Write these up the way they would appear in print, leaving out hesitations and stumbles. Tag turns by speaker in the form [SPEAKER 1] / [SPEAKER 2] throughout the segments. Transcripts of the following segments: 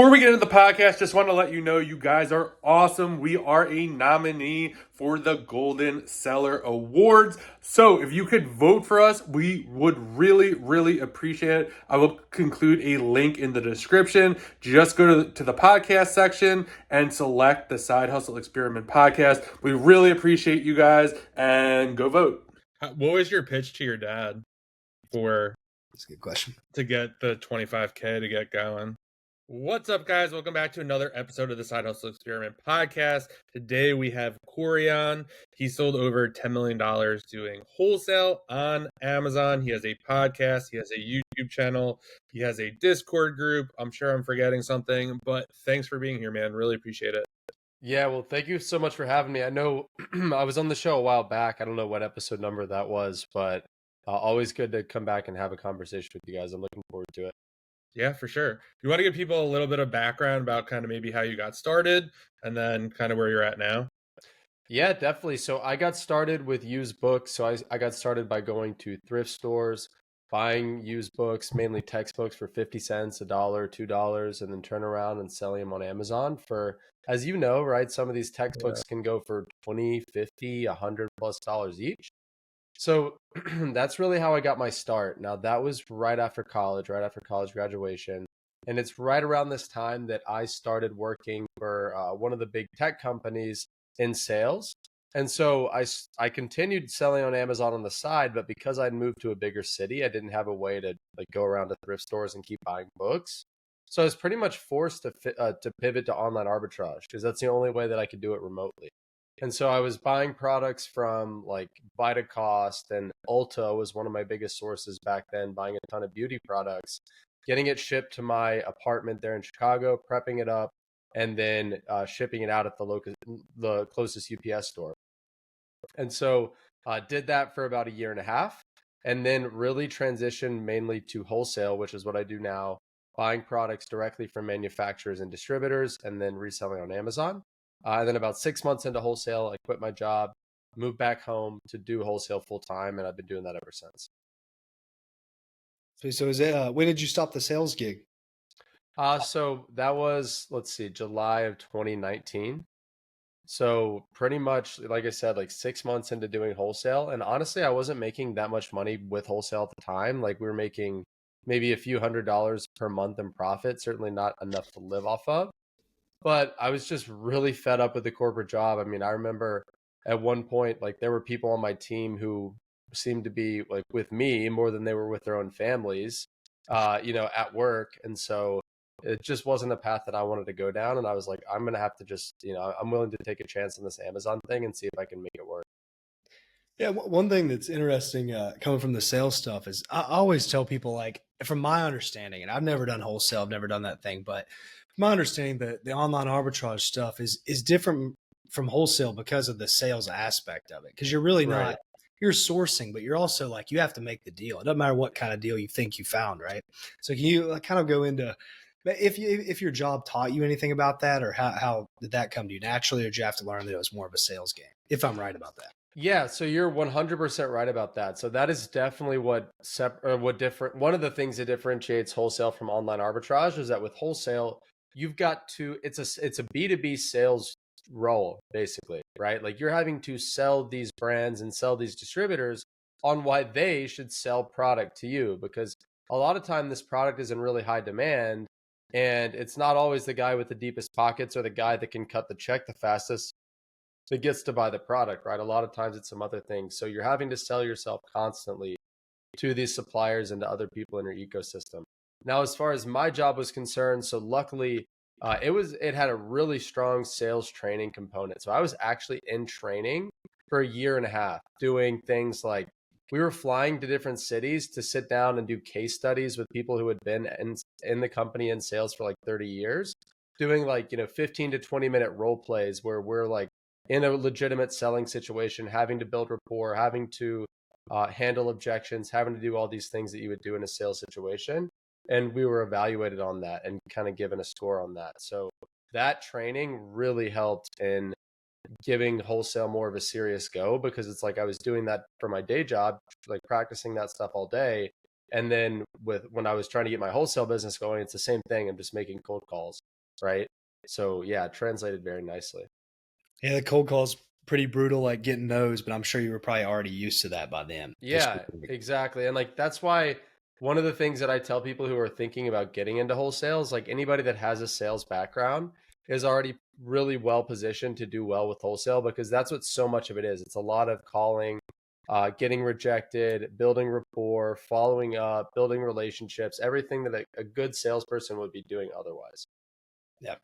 [SPEAKER 1] Before we get into the podcast, just want to let you know you guys are awesome. We are a nominee for the Golden Seller Awards. So if you could vote for us, we would really, really appreciate it. I will include a link in the description. Just go to the podcast section and select the Side Hustle Experiment podcast. We really appreciate you guys and go vote. What was your pitch to your dad for
[SPEAKER 2] That's a good question.
[SPEAKER 1] to get the 25K to get going? What's up, guys? Welcome back to another episode of the Side Hustle Experiment podcast. Today we have Corey on. He sold over $10 million doing wholesale on Amazon. He has a podcast. He has a YouTube channel. He has a Discord group. I'm sure I'm forgetting something, but thanks for being here, man. Really appreciate it.
[SPEAKER 3] Yeah, well, thank you so much for having me. I know I was on the show a while back. I don't know what episode number that was, but always good to come back and have a conversation with you guys. I'm looking forward to it.
[SPEAKER 1] Yeah, for sure. You want to give people a little bit of background about kind of maybe how you got started and then kind of where you're at now?
[SPEAKER 3] Yeah, definitely. So I got started with used books. So I got started by going to thrift stores, buying used books, mainly textbooks for 50 cents, $1, $2, and then turn around and selling them on Amazon for, as you know, right? Some of these textbooks can go for 20, 50, $100+ each. So that's really how I got my start. Now, that was right after college graduation. And it's right around this time that I started working for one of the big tech companies in sales. And so I continued selling on Amazon on the side, but because I'd moved to a bigger city, I didn't have a way to like go around to thrift stores and keep buying books. So I was pretty much forced to pivot to online arbitrage because that's the only way that I could do it remotely. And so I was buying products from like Vitacost, and Ulta was one of my biggest sources back then, buying a ton of beauty products, getting it shipped to my apartment there in Chicago, prepping it up, and then shipping it out at the closest UPS store. And so did that for about a year and a half, and then really transitioned mainly to wholesale, which is what I do now, buying products directly from manufacturers and distributors, and then reselling on Amazon. And then about 6 months into wholesale, I quit my job, moved back home to do wholesale full time, and I've been doing that ever since.
[SPEAKER 2] So is it, when did you stop the sales gig?
[SPEAKER 3] So that was, let's see, July of 2019. So pretty much, like I said, like 6 months into doing wholesale. And honestly, I wasn't making that much money with wholesale at the time. Like we were making maybe a few $100s per month in profit, certainly not enough to live off of. But I was just really fed up with the corporate job. I mean, I remember at one point, like there were people on my team who seemed to be like with me more than they were with their own families, at work. And so it just wasn't a path that I wanted to go down. And I was like, I'm going to have to just, I'm willing to take a chance on this Amazon thing and see if I can make it work.
[SPEAKER 2] Yeah, one thing that's interesting coming from the sales stuff is I always tell people, like, from my understanding, and I've never done wholesale, I've never done that thing, but from my understanding, the online arbitrage stuff is different from wholesale because of the sales aspect of it. Because you're really
[SPEAKER 3] Right.
[SPEAKER 2] not, you're sourcing, but you're also like, you have to make the deal. It doesn't matter what kind of deal you think you found, right? So can you kind of go into if your job taught you anything about that, or how did that come to you naturally, or did you have to learn that it was more of a sales game? If I'm right about that.
[SPEAKER 3] Yeah, so you're 100% right about that. So that is definitely one of the things that differentiates wholesale from online arbitrage is that with wholesale, you've got to it's a B2B sales role basically, right? Like you're having to sell these brands and sell these distributors on why they should sell product to you, because a lot of time this product is in really high demand, and it's not always the guy with the deepest pockets or the guy that can cut the check the fastest that gets to buy the product, right? A lot of times it's some other things. So you're having to sell yourself constantly to these suppliers and to other people in your ecosystem. Now, as far as my job was concerned, so luckily it had a really strong sales training component. So I was actually in training for a year and a half doing things like we were flying to different cities to sit down and do case studies with people who had been in the company in sales for like 30 years, doing like, 15 to 20-minute role plays where we're like in a legitimate selling situation, having to build rapport, having to handle objections, having to do all these things that you would do in a sales situation. And we were evaluated on that and kind of given a score on that. So that training really helped in giving wholesale more of a serious go, because it's like I was doing that for my day job, like practicing that stuff all day. And then when I was trying to get my wholesale business going, it's the same thing. I'm just making cold calls, right? So yeah, it translated very nicely.
[SPEAKER 2] Yeah, the cold call's pretty brutal, like getting no's, but I'm sure you were probably already used to that by then.
[SPEAKER 3] Yeah, exactly. And like that's why one of the things that I tell people who are thinking about getting into wholesale is like anybody that has a sales background is already really well positioned to do well with wholesale because that's what so much of it is. It's a lot of calling, getting rejected, building rapport, following up, building relationships, everything that a good salesperson would be doing otherwise.
[SPEAKER 2] Yeah.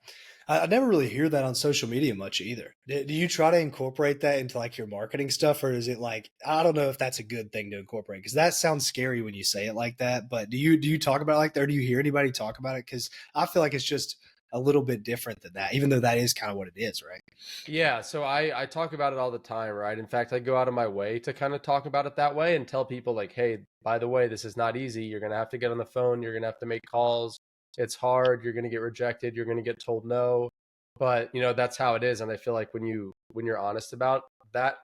[SPEAKER 2] I never really hear that on social media much either. Do you try to incorporate that into like your marketing stuff, or is it like, I don't know if that's a good thing to incorporate because that sounds scary when you say it like that. But do you talk about it like that, or do you hear anybody talk about it? Because I feel like it's just a little bit different than that, even though that is kind of what it is, right?
[SPEAKER 3] Yeah, so I talk about it all the time, right? In fact, I go out of my way to kind of talk about it that way and tell people like, hey, by the way, this is not easy. You're gonna have to get on the phone, you're gonna have to make calls. It's hard, you're gonna get rejected, you're gonna get told no. But you know, that's how it is. And I feel like when you're honest about that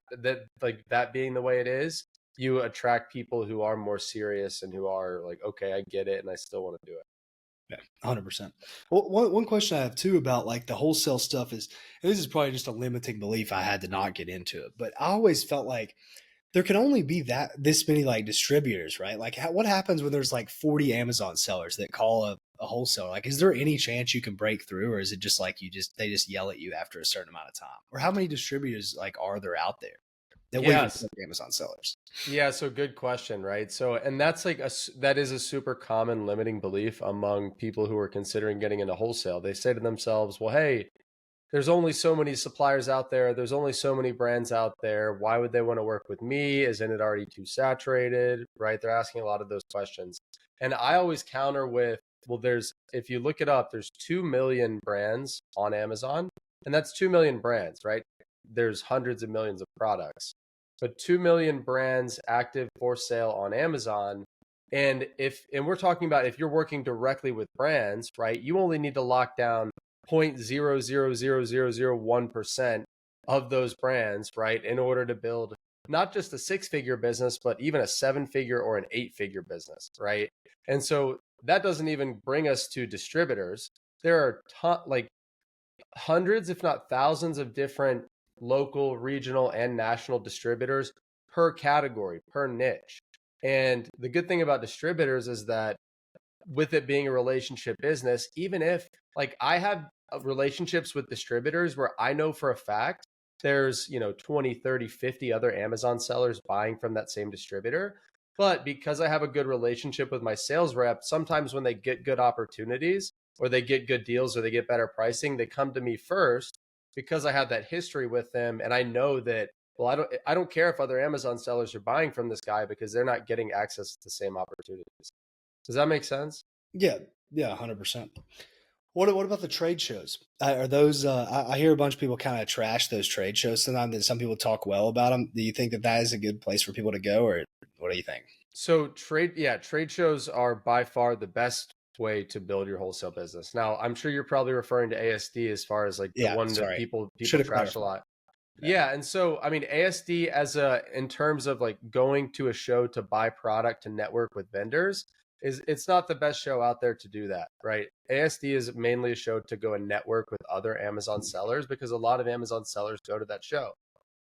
[SPEAKER 3] being the way it is, you attract people who are more serious and who are like, okay, I get it and I still want to do it.
[SPEAKER 2] Yeah, 100%. Well, one question I have too about like the wholesale stuff is, and this is probably just a limiting belief I had to not get into it, but I always felt like there can only be this many like distributors, right? Like what happens when there's like 40 Amazon sellers that call a wholesaler? Like, is there any chance you can break through, or is it just like they just yell at you after a certain amount of time? Or how many distributors like are there out there that wait
[SPEAKER 3] Yes.
[SPEAKER 2] for Amazon sellers?
[SPEAKER 3] Yeah, so good question, right? So, and that's like that is a super common limiting belief among people who are considering getting into wholesale. They say to themselves, "Well, hey, there's only so many suppliers out there. There's only so many brands out there. Why would they want to work with me? Isn't it already too saturated?" Right? They're asking a lot of those questions. And I always counter with, "Well, if you look it up, there's 2 million brands on Amazon, and that's 2 million brands, right? There's hundreds of millions of products but 2 million brands active for sale on Amazon. And we're talking about if you're working directly with brands, right? You only need to lock down 0.0000001% of those brands, right, in order to build not just a six-figure business, but even a seven-figure or an eight-figure business, right? And so that doesn't even bring us to distributors. There are like hundreds, if not thousands, of different local, regional, and national distributors per category, per niche. And the good thing about distributors is that with it being a relationship business, even if like I have relationships with distributors where I know for a fact there's 20, 30, 50 other Amazon sellers buying from that same distributor. But because I have a good relationship with my sales rep, sometimes when they get good opportunities or they get good deals or they get better pricing, they come to me first because I have that history with them and I know that well, I don't care if other Amazon sellers are buying from this guy because they're not getting access to the same opportunities. Does that make sense?
[SPEAKER 2] Yeah, yeah, 100%. What about the trade shows? Are those? I hear a bunch of people kind of trash those trade shows. Sometimes that some people talk well about them. Do you think that that is a good place for people to go, or what do you think?
[SPEAKER 3] So trade shows are by far the best way to build your wholesale business. Now, I'm sure you're probably referring to ASD as far as like the
[SPEAKER 2] Yeah,
[SPEAKER 3] one that
[SPEAKER 2] sorry,
[SPEAKER 3] people
[SPEAKER 2] should have
[SPEAKER 3] trash a
[SPEAKER 2] clarified.
[SPEAKER 3] lot.
[SPEAKER 2] Yeah.
[SPEAKER 3] Yeah, and so I mean ASD in terms of like going to a show to buy product to network with vendors it's not the best show out there to do that, right? ASD is mainly a show to go and network with other Amazon sellers because a lot of Amazon sellers go to that show.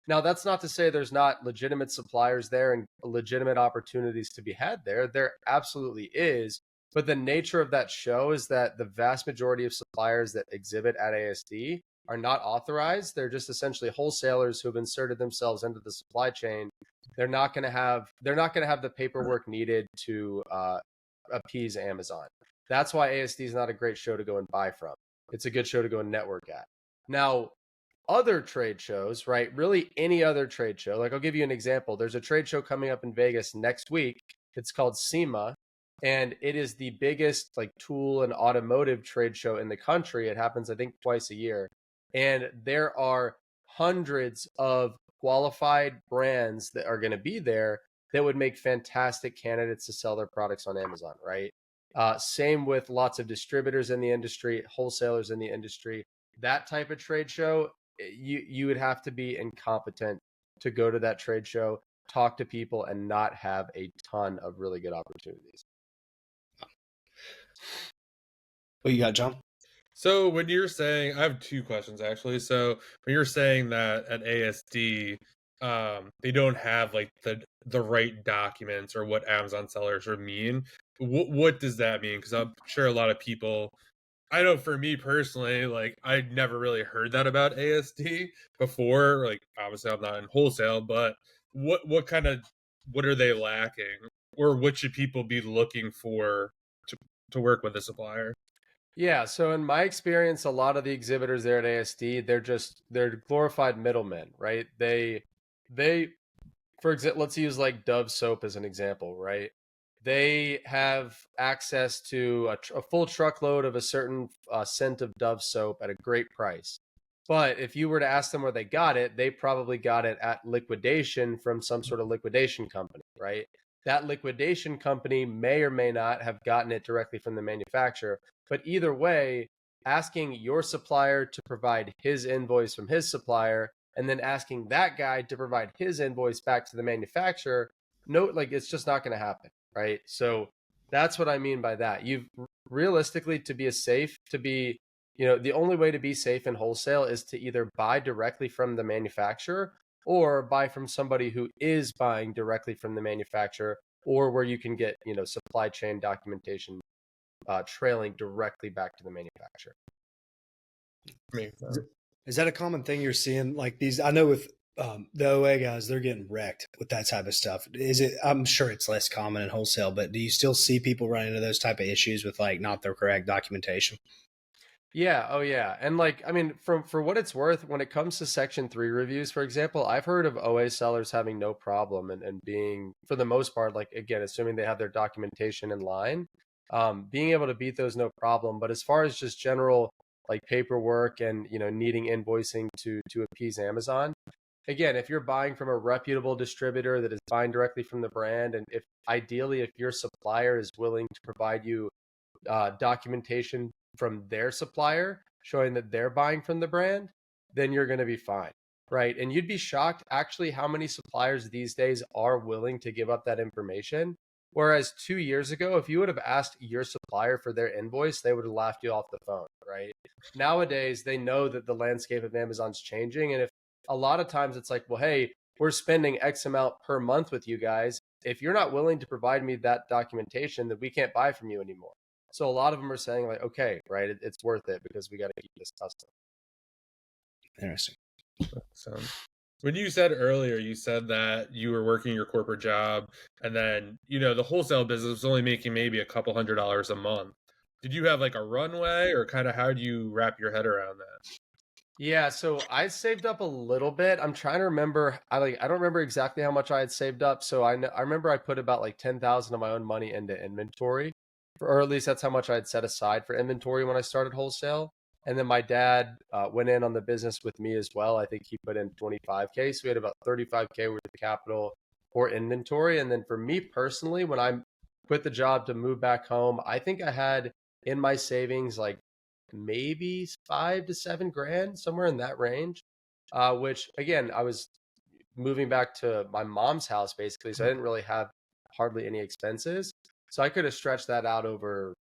[SPEAKER 3] Now, that's not to say there's not legitimate suppliers there and legitimate opportunities to be had there. There absolutely is. But the nature of that show is that the vast majority of suppliers that exhibit at ASD are not authorized. They're just essentially wholesalers who have inserted themselves into the supply chain. They're not going to have the paperwork needed to appease Amazon. That's why ASD is not a great show to go and buy from. It's a good show to go and network at. Now, other trade shows, right? Really any other trade show. Like I'll give you an example. There's a trade show coming up in Vegas next week. It's called SEMA and it is the biggest like tool and automotive trade show in the country. It happens I think twice a year. And there are hundreds of qualified brands that are going to be there that would make fantastic candidates to sell their products on Amazon, right? Same with lots of distributors in the industry, wholesalers in the industry. That type of trade show you would have to be incompetent to go to that trade show, talk to people, and not have a ton of really good opportunities.
[SPEAKER 2] What you got, John?
[SPEAKER 1] So when you're saying, I have two questions actually. So when you're saying that at ASD, they don't have like the right documents or what Amazon sellers are mean, what does that mean? Because I'm sure a lot of people, I know for me personally, like I'd never really heard that about ASD before. Like obviously I'm not in wholesale, but what kind of what are they lacking, or what should people be looking for to to work with a supplier?
[SPEAKER 3] Yeah, so in my experience, a lot of the exhibitors there at ASD, they're glorified middlemen, right? They for example, let's use like Dove soap as an example, right? They have access to a full truckload of a certain scent of Dove soap at a great price. But if you were to ask them where they got it, they probably got it at liquidation from some sort of liquidation company, right? That liquidation company may or may not have gotten it directly from the manufacturer. But either way, asking your supplier to provide his invoice from his supplier and then asking that guy to provide his invoice back to the manufacturer, no, like it's just not going to happen, right? So that's what I mean by that. You've realistically to be a safe, to be, the only way to be safe in wholesale is to either buy directly from the manufacturer or buy from somebody who is buying directly from the manufacturer, or where you can get, supply chain documentation trailing directly back to the manufacturer.
[SPEAKER 1] Makes sense.
[SPEAKER 2] Is that a common thing you're seeing? Like these, I know with the OA guys, they're getting wrecked with that type of stuff. Is it? I'm sure it's less common in wholesale, but do you still see people running into those type of issues with like not the correct documentation?
[SPEAKER 3] Yeah, oh yeah. And like, I mean, for what it's worth, when it comes to Section 3 reviews, for example, I've heard of OA sellers having no problem and being, for the most part, like again, assuming they have their documentation in line, being able to beat those no problem. But as far as just general like paperwork and needing invoicing to appease Amazon, again, if you're buying from a reputable distributor that is buying directly from the brand, and if ideally if your supplier is willing to provide you documentation from their supplier showing that they're buying from the brand, then you're going to be fine. Right. And you'd be shocked actually how many suppliers these days are willing to give up that information. Whereas 2 years ago, if you would have asked your supplier for their invoice, they would have laughed you off the phone. Right. Nowadays, they know that the landscape of Amazon's changing. And if a lot of times it's like, well, hey, we're spending X amount per month with you guys. If you're not willing to provide me that documentation, then we can't buy from you anymore. So a lot of them are saying like, okay, right, it's worth it because we got to keep this custom.
[SPEAKER 2] Interesting.
[SPEAKER 1] So when you said earlier, you said that you were working your corporate job and then, the wholesale business was only making maybe a couple $100s a month. Did you have like a runway, or kind of how do you wrap your head around that?
[SPEAKER 3] Yeah, so I saved up a little bit. I'm trying to remember. I don't remember exactly how much I had saved up. So I remember I put about like 10,000 of my own money into inventory, or at least that's how much I had set aside for inventory when I started wholesale. And then my dad went in on the business with me as well. I think he put in 25K, so we had about 35K worth of capital for inventory. And then for me personally, when I quit the job to move back home, I think I had in my savings like maybe 5 to 7 grand, somewhere in that range. Which again, I was moving back to my mom's house basically, so I didn't really have hardly any expenses. So I could have stretched that out over,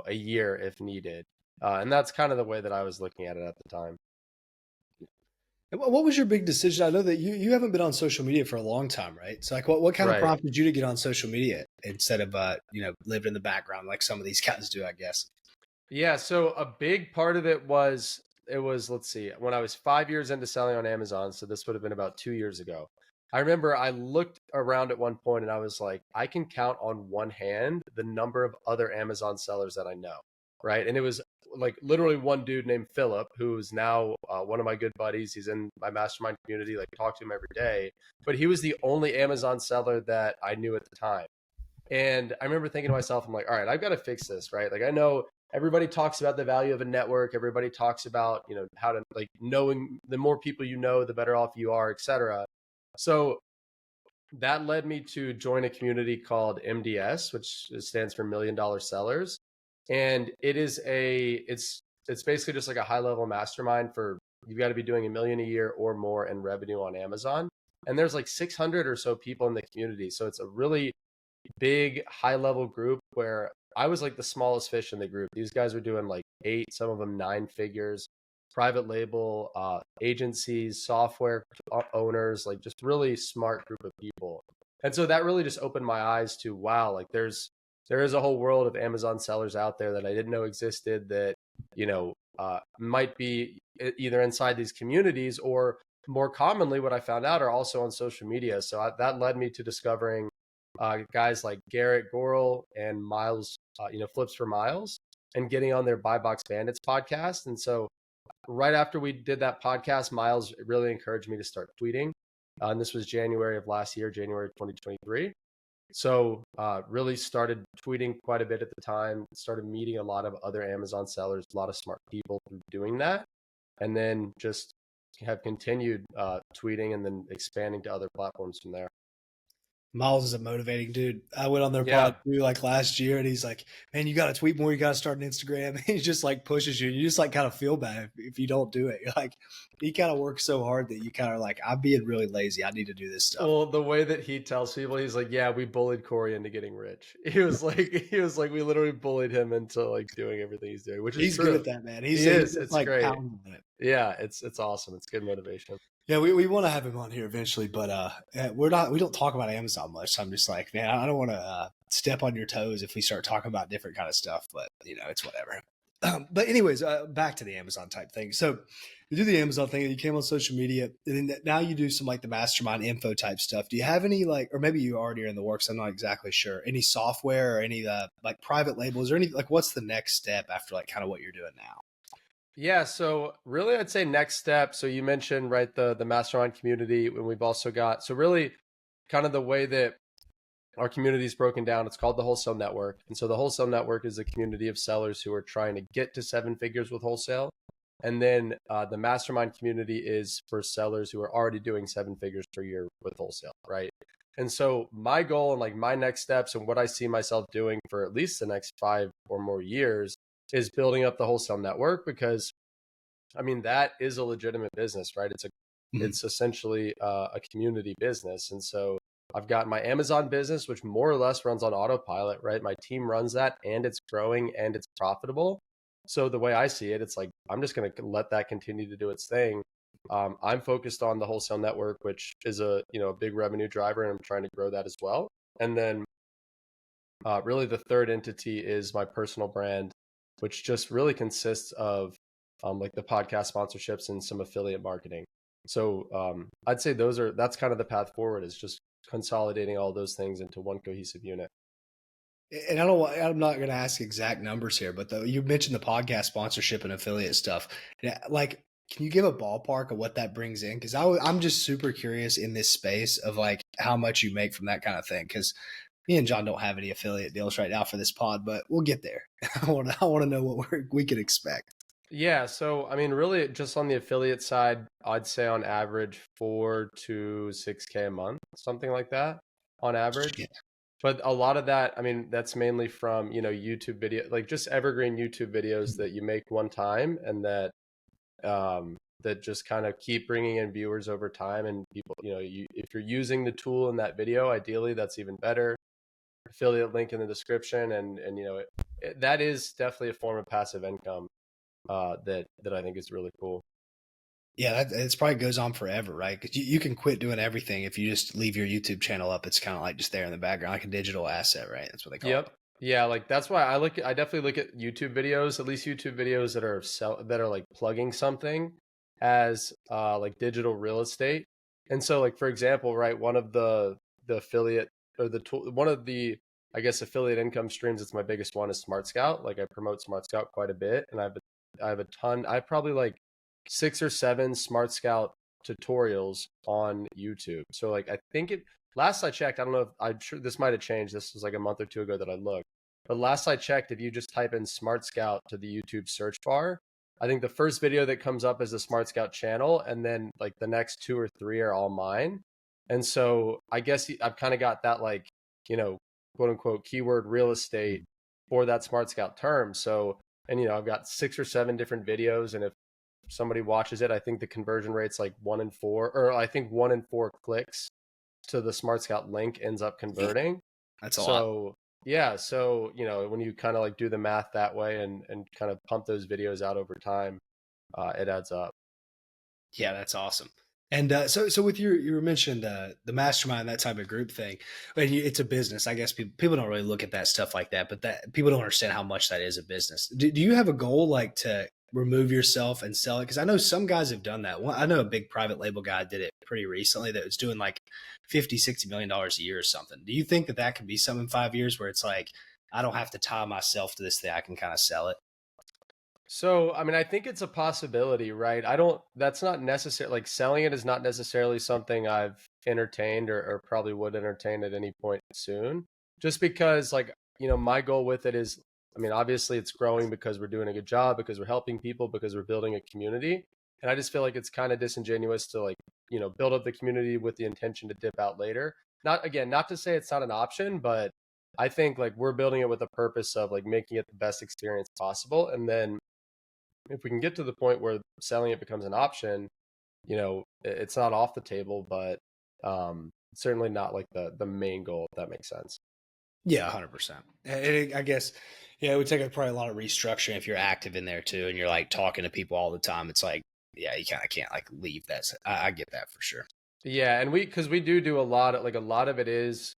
[SPEAKER 3] a year if needed. And that's kind of the way that I was looking at it at the time.
[SPEAKER 2] And what was your big decision? I know that you haven't been on social media for a long time, right? So like what kind of
[SPEAKER 3] Right.
[SPEAKER 2] prompted you to get on social media instead of living in the background like some of these guys do, I guess.
[SPEAKER 3] Yeah, so a big part of it was let's see, when I was 5 years into selling on Amazon, so this would have been about 2 years ago. I remember I looked around at one point and I was like, I can count on one hand the number of other Amazon sellers that I know, right? And it was like literally one dude named Philip, who's now one of my good buddies. He's in my mastermind community, like talk to him every day. But he was the only Amazon seller that I knew at the time. And I remember thinking to myself, I'm like, all right, I've got to fix this, right? Like I know everybody talks about the value of a network. Everybody talks about, how to like knowing the more people you know, the better off you are, etc. So that led me to join a community called MDS, which stands for Million Dollar Sellers. And it's basically just like a high level mastermind for you've got to be doing 1 million a year or more in revenue on Amazon. And there's like 600 or so people in the community. So it's a really big high level group where I was like the smallest fish in the group. These guys were doing like 8, some of them 9 figures, private label, agencies, software owners, like just really smart group of people. And so that really just opened my eyes to, wow, like there is a whole world of Amazon sellers out there that I didn't know existed that, might be either inside these communities, or more commonly, what I found out, are also on social media. So that led me to discovering guys like Garrett Gorel and Miles, Flips for Miles, and getting on their Buy Box Bandits podcast. And so right after we did that podcast, Miles really encouraged me to start tweeting. And this was January of last year, January 2023. So really started tweeting quite a bit at the time, started meeting a lot of other Amazon sellers, a lot of smart people through doing that. And then just have continued tweeting and then expanding to other platforms from there.
[SPEAKER 2] Miles is a motivating dude. I went on their
[SPEAKER 3] Yeah.
[SPEAKER 2] pod too, like last year, and he's like, "Man, you got to tweet more. You got to start an Instagram." He just like pushes you. And you just like kind of feel bad if you don't do it. You're like, he kind of works so hard that you kind of like, I'm being really lazy. I need to do this stuff.
[SPEAKER 3] Well, the way that he tells people, he's like, "Yeah, we bullied Corey into getting rich." He was like, we literally bullied him into like doing everything he's doing, which is
[SPEAKER 2] He's
[SPEAKER 3] true.
[SPEAKER 2] good at that, man. He's
[SPEAKER 3] It's
[SPEAKER 2] like
[SPEAKER 3] great.
[SPEAKER 2] pounding it.
[SPEAKER 3] Yeah, it's awesome. It's good motivation.
[SPEAKER 2] Yeah, we want to have him on here eventually, but we don't talk about Amazon much. So I'm just like, man, I don't want to step on your toes if we start talking about different kind of stuff, but it's whatever. But anyways, back to the Amazon type thing. So you do the Amazon thing and you came on social media, and then now you do some like the mastermind info type stuff. Do you have any or maybe you already are in the works, I'm not exactly sure, any software or any like private labels or any, like what's the next step after like kind of what you're doing now?
[SPEAKER 3] Yeah, so really I'd say next step. So you mentioned, right, the mastermind community, and we've also got, so really kind of the way that our community is broken down, it's called the Wholesale Network. And so the Wholesale Network is a community of sellers who are trying to get to 7 figures with wholesale. And then the mastermind community is for sellers who are already doing 7 figures per year with wholesale, right? And so my goal and like my next steps and what I see myself doing for at least the next 5 or more years is building up the wholesale network, because I mean, that is a legitimate business, right? It's essentially a community business. And so I've got my Amazon business, which more or less runs on autopilot, right? My team runs that, and it's growing and it's profitable. So the way I see it, it's like, I'm just going to let that continue to do its thing. I'm focused on the wholesale network, which is a big revenue driver, and I'm trying to grow that as well. And then really the third entity is my personal brand, which just really consists of like the podcast sponsorships and some affiliate marketing. So I'd say that's kind of the path forward, is just consolidating all those things into one cohesive unit.
[SPEAKER 2] And I'm not going to ask exact numbers here, but you mentioned the podcast sponsorship and affiliate stuff. Like, can you give a ballpark of what that brings in? Because I'm just super curious in this space of like how much you make from that kind of thing. Because me and John don't have any affiliate deals right now for this pod, but we'll get there. I want to know what we can expect.
[SPEAKER 3] Yeah, so I mean, really, just on the affiliate side, I'd say on average 4 to 6K a month, something like that, on average.
[SPEAKER 2] Yeah.
[SPEAKER 3] But a lot of that, I mean, that's mainly from YouTube video, like just evergreen YouTube videos that you make one time, and that that just kind of keep bringing in viewers over time. And people, if you're using the tool in that video, ideally that's even better. Affiliate link in the description, and that is definitely a form of passive income that I think is really cool.
[SPEAKER 2] Yeah, it probably goes on forever, right? Because you can quit doing everything if you just leave your YouTube channel up. It's kind of like just there in the background, like a digital asset, right? That's what they call it.
[SPEAKER 3] Yeah, like that's why I definitely look at YouTube videos, at least YouTube videos that are like plugging something as like digital real estate. And so, like, for example, right, one of the affiliate, or one of the, I guess, affiliate income streams that's my biggest one, is Smart Scout. Like, I promote Smart Scout quite a bit, and I have a ton. I probably like 6 or 7 Smart Scout tutorials on YouTube. So like, I think last I checked, I don't know if, I'm sure this might have changed. This was like a month or two ago that I looked. But last I checked, if you just type in Smart Scout to the YouTube search bar, I think the first video that comes up is the Smart Scout channel, and then like the next 2 or 3 are all mine. And so I guess I've kind of got that, like, quote unquote keyword real estate for that Smart Scout term. So, and I've got 6 or 7 different videos, and if somebody watches it, I think the conversion rate's like 1 in 4, or I think 1 in 4 clicks to the Smart Scout link ends up converting.
[SPEAKER 2] That's a lot.
[SPEAKER 3] Yeah. So, when you kind of like do the math that way and kind of pump those videos out over time, it adds up.
[SPEAKER 2] Yeah, that's awesome. And so with you mentioned the mastermind, that type of group thing. It's a business. I guess people don't really look at that stuff like that, but that people don't understand how much that is a business. Do you have a goal like to remove yourself and sell it? Because I know some guys have done that. I know a big private label guy did it pretty recently that was doing like 50-60 million a year or something. Do you think that could be some in 5 years where it's like, I don't have to tie myself to this thing. I can kind of sell it.
[SPEAKER 3] So, I mean, I think it's a possibility, right? That's not necessary. Like selling it is not necessarily something I've entertained or probably would entertain at any point soon. Just because, like, my goal with it is, I mean, obviously it's growing because we're doing a good job, because we're helping people, because we're building a community. And I just feel like it's kind of disingenuous to, like, build up the community with the intention to dip out later. Not to say it's not an option, but I think like we're building it with the purpose of like making it the best experience possible. And then if we can get to the point where selling it becomes an option, it's not off the table, but certainly not like the main goal, if that makes sense.
[SPEAKER 2] Yeah, 100%. I guess, yeah, it would take probably a lot of restructuring if you're active in there too, and you're like talking to people all the time. It's like, yeah, you kind of can't like leave that. I get that for sure.
[SPEAKER 3] Yeah, and because we do a lot of like a lot of it is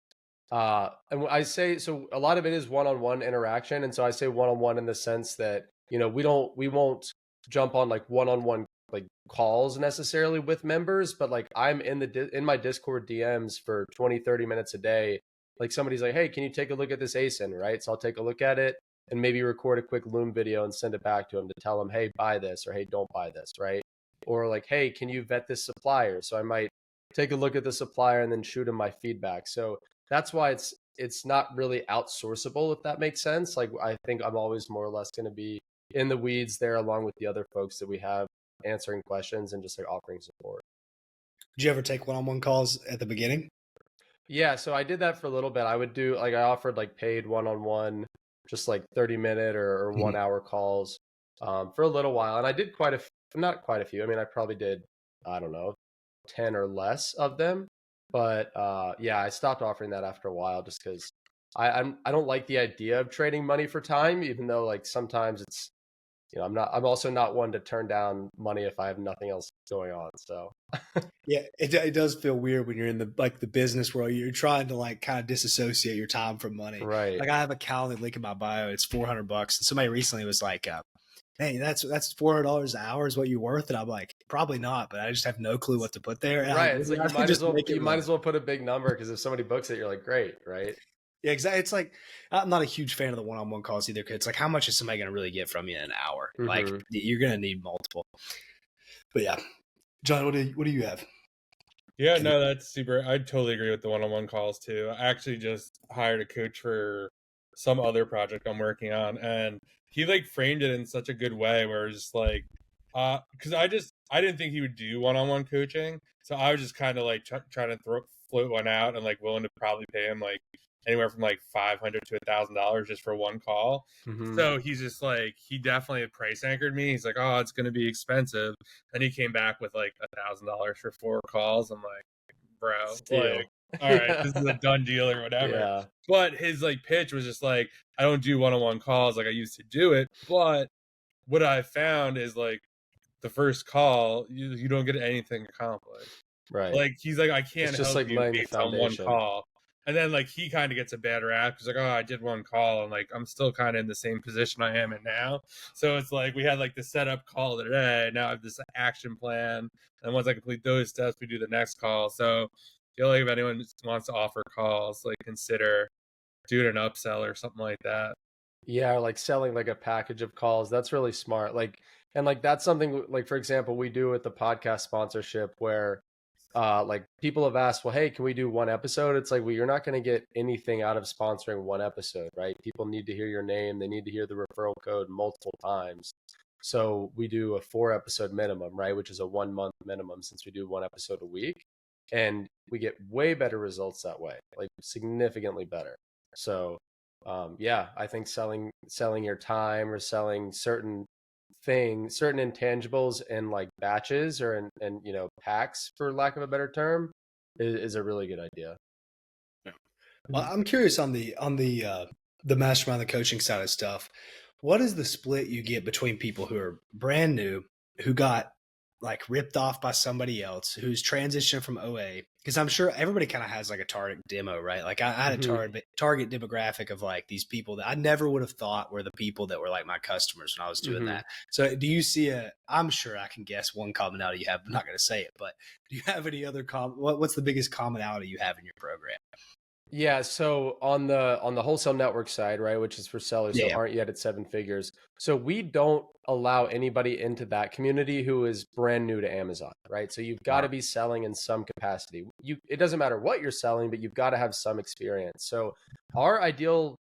[SPEAKER 3] and I say so a lot of it is one-on-one interaction, and so I say one-on-one in the sense that we won't jump on like one-on-one like calls necessarily with members, but like I'm in my Discord DMs for 20-30 minutes a day. Like somebody's like, hey, can you take a look at this ASIN, right? So I'll take a look at it and maybe record a quick Loom video and send it back to him to tell him, hey, buy this, or hey, don't buy this, right? Or like, hey, can you vet this supplier? So I might take a look at the supplier and then shoot him my feedback. So that's why it's not really outsourceable, if that makes sense. Like I think I'm always more or less going to be in the weeds there along with the other folks that we have answering questions and just like offering support.
[SPEAKER 2] Did you ever take one-on-one calls at the beginning?
[SPEAKER 3] Yeah, so I did that for a little bit. I would do like I offered like paid one-on-one, just like 30-minute or
[SPEAKER 2] Mhm.
[SPEAKER 3] 1 hour calls for a little while, and I did not quite a few. I mean, I probably did, I don't know, 10 or less of them. But yeah, I stopped offering that after a while just because I don't like the idea of trading money for time, even though like sometimes it's I'm also not one to turn down money if I have nothing else going on. So
[SPEAKER 2] Yeah, it does feel weird when you're in the business world. You're trying to like kind of disassociate your time from money.
[SPEAKER 3] right.
[SPEAKER 2] Like I have a Calendly link in my bio. It's $400, and somebody recently was like, "Hey, that's $400 an hour is what you're worth," and I'm like, "Probably not," but I just have no clue what to put there. And I
[SPEAKER 3] Right. It's like
[SPEAKER 2] I just make it
[SPEAKER 3] you might
[SPEAKER 2] low.
[SPEAKER 3] as well put a big number because if somebody books it, you're like, great, right?
[SPEAKER 2] Yeah, exactly. It's like I'm not a huge fan of the one-on-one calls either. Cause it's like, how much is somebody going to really get from you in an hour? Like,
[SPEAKER 3] Hmm.
[SPEAKER 2] you're going to need multiple. But yeah, John, what do you have?
[SPEAKER 1] Yeah,
[SPEAKER 2] Can you-
[SPEAKER 1] no, that's super. I totally agree with the one-on-one calls too. I actually just hired a coach for some other project I'm working on, and he like framed it in such a good way where it's just like, because I didn't think he would do one-on-one coaching, so I was just kind of like trying to float one out and like willing to probably pay him like anywhere from like $500 to $1,000 just for one call.
[SPEAKER 3] Hmm.
[SPEAKER 1] So he's just like he definitely price anchored me. He's like, oh, it's gonna be expensive. And he came back with like $1,000 for 4 calls. I'm like, bro, like,
[SPEAKER 3] Steal.
[SPEAKER 1] all right, this is a done deal or whatever.
[SPEAKER 3] Yeah.
[SPEAKER 1] But his like pitch was just like, I don't do one-on-one calls like I used to do it. But what I found is like the first call, you don't get anything accomplished.
[SPEAKER 3] Right.
[SPEAKER 1] Like he's like, I
[SPEAKER 3] It's
[SPEAKER 1] can't
[SPEAKER 3] just
[SPEAKER 1] help
[SPEAKER 3] like
[SPEAKER 1] you
[SPEAKER 3] laying the
[SPEAKER 1] based on one
[SPEAKER 3] foundation.
[SPEAKER 1] call. And then like he kind of gets a bad rap. He's like, oh, I did one call, and like I'm still kind of in the same position I am in now. So it's like we had like the setup call today. Now I have this action plan, and once I complete those steps, we do the next call. So I feel like if anyone wants to offer calls, like consider doing an upsell or something like that.
[SPEAKER 3] Yeah, or like selling like a package of calls. That's really smart. Like, and like that's something like for example, we do with the podcast sponsorship where like people have asked, well, hey, can we do one episode? It's like, well, you're not going to get anything out of sponsoring one episode, right? People need to hear your name, they need to hear the referral code multiple times. So we do a 4 episode minimum, right? Which is a 1 month minimum since we do one episode a week. And we get way better results that way, like significantly better. So yeah, I think selling your time or selling certain intangibles in like batches or in packs, for lack of a better term, is a really good idea.
[SPEAKER 2] Well, I'm curious on the mastermind, the coaching side of stuff. What is the split you get between people who are brand new, who got like ripped off by somebody else, who's transitioned from OA? Because I'm sure everybody kind of has like a target demo, right? Like I had a
[SPEAKER 3] Mhm.
[SPEAKER 2] target demographic of like these people that I never would have thought were the people that were like my customers when I was doing
[SPEAKER 3] Mhm.
[SPEAKER 2] that. So do you see I'm sure I can guess one commonality you have. I'm not going to say it, but do you have any other what's the biggest commonality you have in your program?
[SPEAKER 3] Yeah, so on the wholesale network side, right, which is for sellers who
[SPEAKER 2] Yeah.
[SPEAKER 3] aren't yet at seven figures. So we don't allow anybody into that community who is brand new to Amazon, right? So you've got to be selling in some capacity. It doesn't matter what you're selling, but you've got to have some experience. So our ideal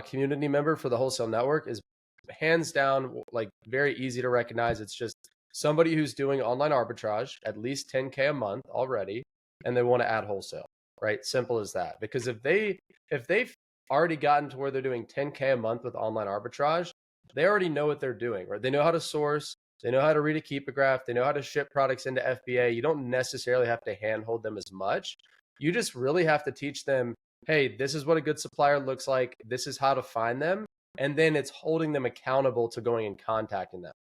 [SPEAKER 3] community member for the wholesale network is hands down like very easy to recognize. It's just somebody who's doing online arbitrage at least 10K a month already, and they want to add wholesale, right? Simple as that. Because if they've already gotten to where they're doing 10K a month with online arbitrage, they already know what they're doing, right? They know how to source, they know how to read a keep a graph, they know how to ship products into FBA. You don't necessarily have to handhold them as much. You just really have to teach them, hey, this is what a good supplier looks like, this is how to find them, and then it's holding them accountable to going and contacting them.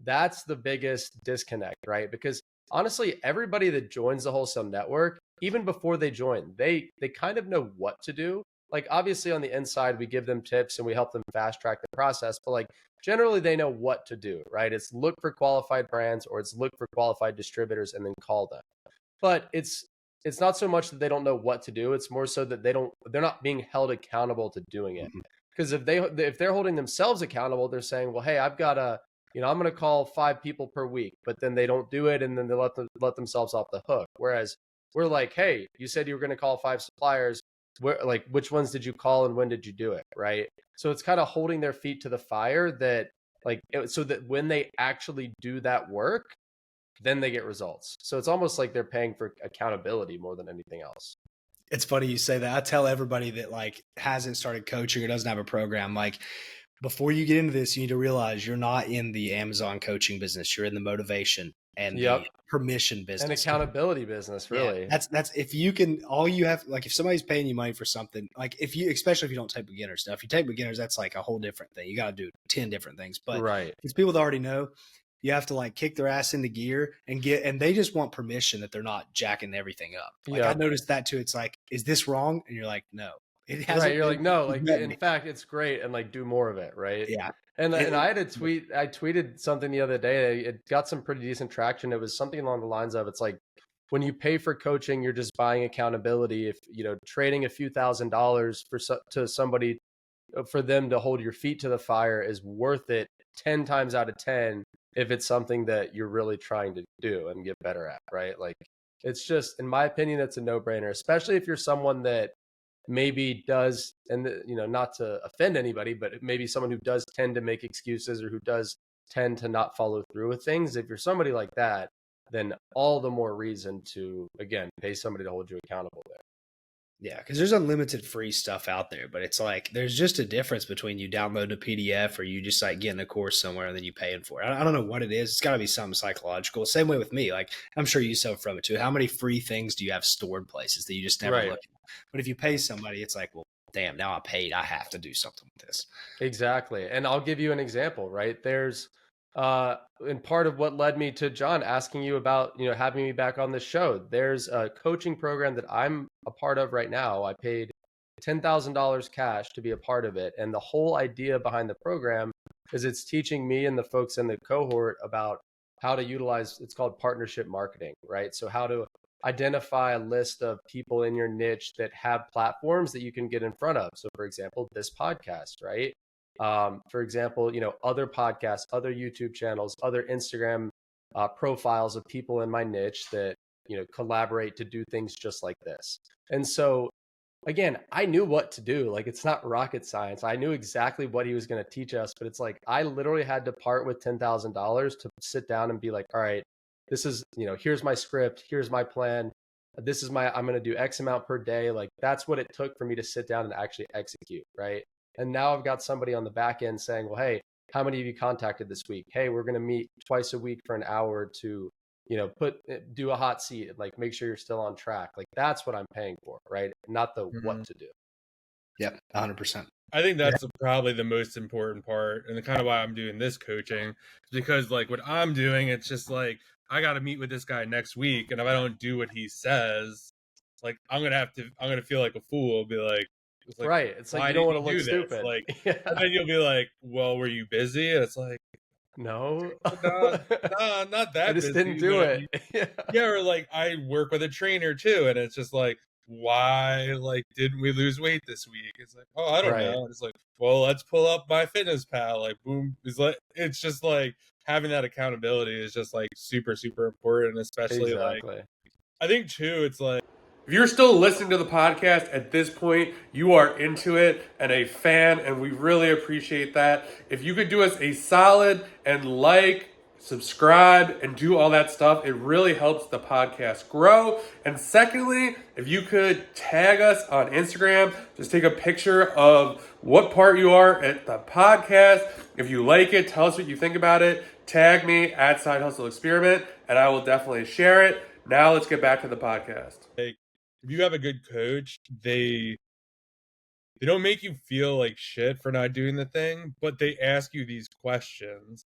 [SPEAKER 3] That's the biggest disconnect, right? Because honestly, everybody that joins the wholesale network, even before they join, they kind of know what to do. Like obviously on the inside, we give them tips and we help them fast track the process, but like generally they know what to do, right? It's look for qualified brands or it's look for qualified distributors and then call them. But it's not so much that they don't know what to do, it's more so that they're not being held accountable to doing it.
[SPEAKER 2] Mhm.
[SPEAKER 3] Because if they're holding themselves accountable, they're saying, well, hey, I've got a, I'm going to call 5 people per week, but then they don't do it and then they let themselves off the hook. Whereas we're like, hey, you said you were going to call 5 suppliers, where, like, which ones did you call and when did you do it, right? So it's kind of holding their feet to the fire, that like so that when they actually do that work, then they get results. So it's almost like they're paying for accountability more than anything else.
[SPEAKER 2] It's funny you say that. I tell everybody that like hasn't started coaching or doesn't have a program, like before you get into this, you need to realize you're not in the Amazon coaching business. You're in the motivation and the
[SPEAKER 3] Yep.
[SPEAKER 2] permission
[SPEAKER 3] An
[SPEAKER 2] business.
[SPEAKER 3] accountability business,
[SPEAKER 2] Yeah,
[SPEAKER 3] really.
[SPEAKER 2] that's if you can, all you have, like if somebody's paying you money for something, like if you, especially if you don't take beginner stuff, if you take beginners, that's like a whole different thing. You got to do 10 different things. But
[SPEAKER 3] Right.
[SPEAKER 2] it's people that already know, you have to like kick their ass into gear and and they just want permission that they're not jacking everything up. Like I
[SPEAKER 3] Yep.
[SPEAKER 2] noticed that too. It's like, is this wrong? And you're like, no, it
[SPEAKER 3] Right.
[SPEAKER 2] hasn't
[SPEAKER 3] You're
[SPEAKER 2] been
[SPEAKER 3] like,
[SPEAKER 2] since
[SPEAKER 3] no,
[SPEAKER 2] you've
[SPEAKER 3] like
[SPEAKER 2] met
[SPEAKER 3] in
[SPEAKER 2] me.
[SPEAKER 3] fact, it's great and like do more of it, right?
[SPEAKER 2] Yeah.
[SPEAKER 3] And I had a tweet, I tweeted something the other day. It got some pretty decent traction. It was something along the lines of, it's like when you pay for coaching, you're just buying accountability. If, trading a few $1,000s to somebody for them to hold your feet to the fire is worth it 10 times out of 10 if it's something that you're really trying to do and get better at, right? Like it's just, in my opinion, it's a no-brainer, especially if you're someone that maybe does, and not to offend anybody, but maybe someone who does tend to make excuses or who does tend to not follow through with things. If you're somebody like that, then all the more reason to, again, pay somebody to hold you accountable there.
[SPEAKER 2] Yeah, because there's unlimited free stuff out there, but it's like there's just a difference between you download a PDF or you just like getting a course somewhere and then you paying for it. I don't know what it is. It's got to be something psychological. Same way with me. Like I'm sure you suffer from it too. How many free things do you have stored places that you just never
[SPEAKER 3] Right.
[SPEAKER 2] look at? But if you pay somebody, it's like, well, damn, now I paid. I have to do something with this.
[SPEAKER 3] Exactly. And I'll give you an example, right? There's and part of what led me to John asking you about, having me back on the show. There's a coaching program that I'm a part of right now. I paid $10,000 cash to be a part of it. And the whole idea behind the program is it's teaching me and the folks in the cohort about how to utilize, it's called partnership marketing, right? So how to identify a list of people in your niche that have platforms that you can get in front of. So for example, this podcast, right? For example, other podcasts, other YouTube channels, other Instagram profiles of people in my niche that, collaborate to do things just like this. And so, again, I knew what to do. Like, it's not rocket science. I knew exactly what he was going to teach us, but it's like, I literally had to part with $10,000 to sit down and be like, all right, this is, here's my script, here's my plan. I'm going to do X amount per day. Like, that's what it took for me to sit down and actually execute. Right. And now I've got somebody on the back end saying, well, hey, how many of you contacted this week? Hey, we're going to meet twice a week for an hour to, do a hot seat, like make sure you're still on track. Like that's what I'm paying for, right? Not the what
[SPEAKER 4] Mhm.
[SPEAKER 3] to do.
[SPEAKER 2] Yep, 100%.
[SPEAKER 1] I think that's probably the most important part, and kind of why I'm doing this coaching, because like what I'm doing, it's just like I got to meet with this guy next week, and if I don't do what he says, like I'm gonna feel like a fool. Be like, it's like,
[SPEAKER 3] Right. It's like
[SPEAKER 1] why
[SPEAKER 3] you don't
[SPEAKER 1] didn't
[SPEAKER 3] want
[SPEAKER 1] you
[SPEAKER 3] to look
[SPEAKER 1] do this?
[SPEAKER 3] stupid.
[SPEAKER 1] Like, and
[SPEAKER 3] Yeah.
[SPEAKER 1] then you'll be like, well, were you busy? And it's like,
[SPEAKER 3] No.
[SPEAKER 1] nah, nah, not
[SPEAKER 3] I
[SPEAKER 1] that
[SPEAKER 3] just didn't
[SPEAKER 1] busy,
[SPEAKER 3] do
[SPEAKER 1] but
[SPEAKER 3] it. Yeah.
[SPEAKER 1] yeah, or like I work with a trainer too, and it's just like, why like didn't we lose weight this week? It's like, oh, I don't
[SPEAKER 3] Right.
[SPEAKER 1] know. It's like, well, let's pull up my fitness pal. Like, boom. It's just like having that accountability is just like super, super important, especially like
[SPEAKER 3] Exactly.
[SPEAKER 1] I think too, it's like if you're still listening to the podcast at this point, you are into it and a fan, and we really appreciate that. If you could do us a solid and like, subscribe, and do all that stuff, it really helps the podcast grow. And secondly, if you could tag us on Instagram, just take a picture of what part you are at the podcast. If you like it, tell us what you think about it. Tag me at Side Hustle Experiment, and I will definitely share it. Now let's get back to the podcast. Like, if you have a good coach, they don't make you feel like shit for not doing the thing, but they ask you these questions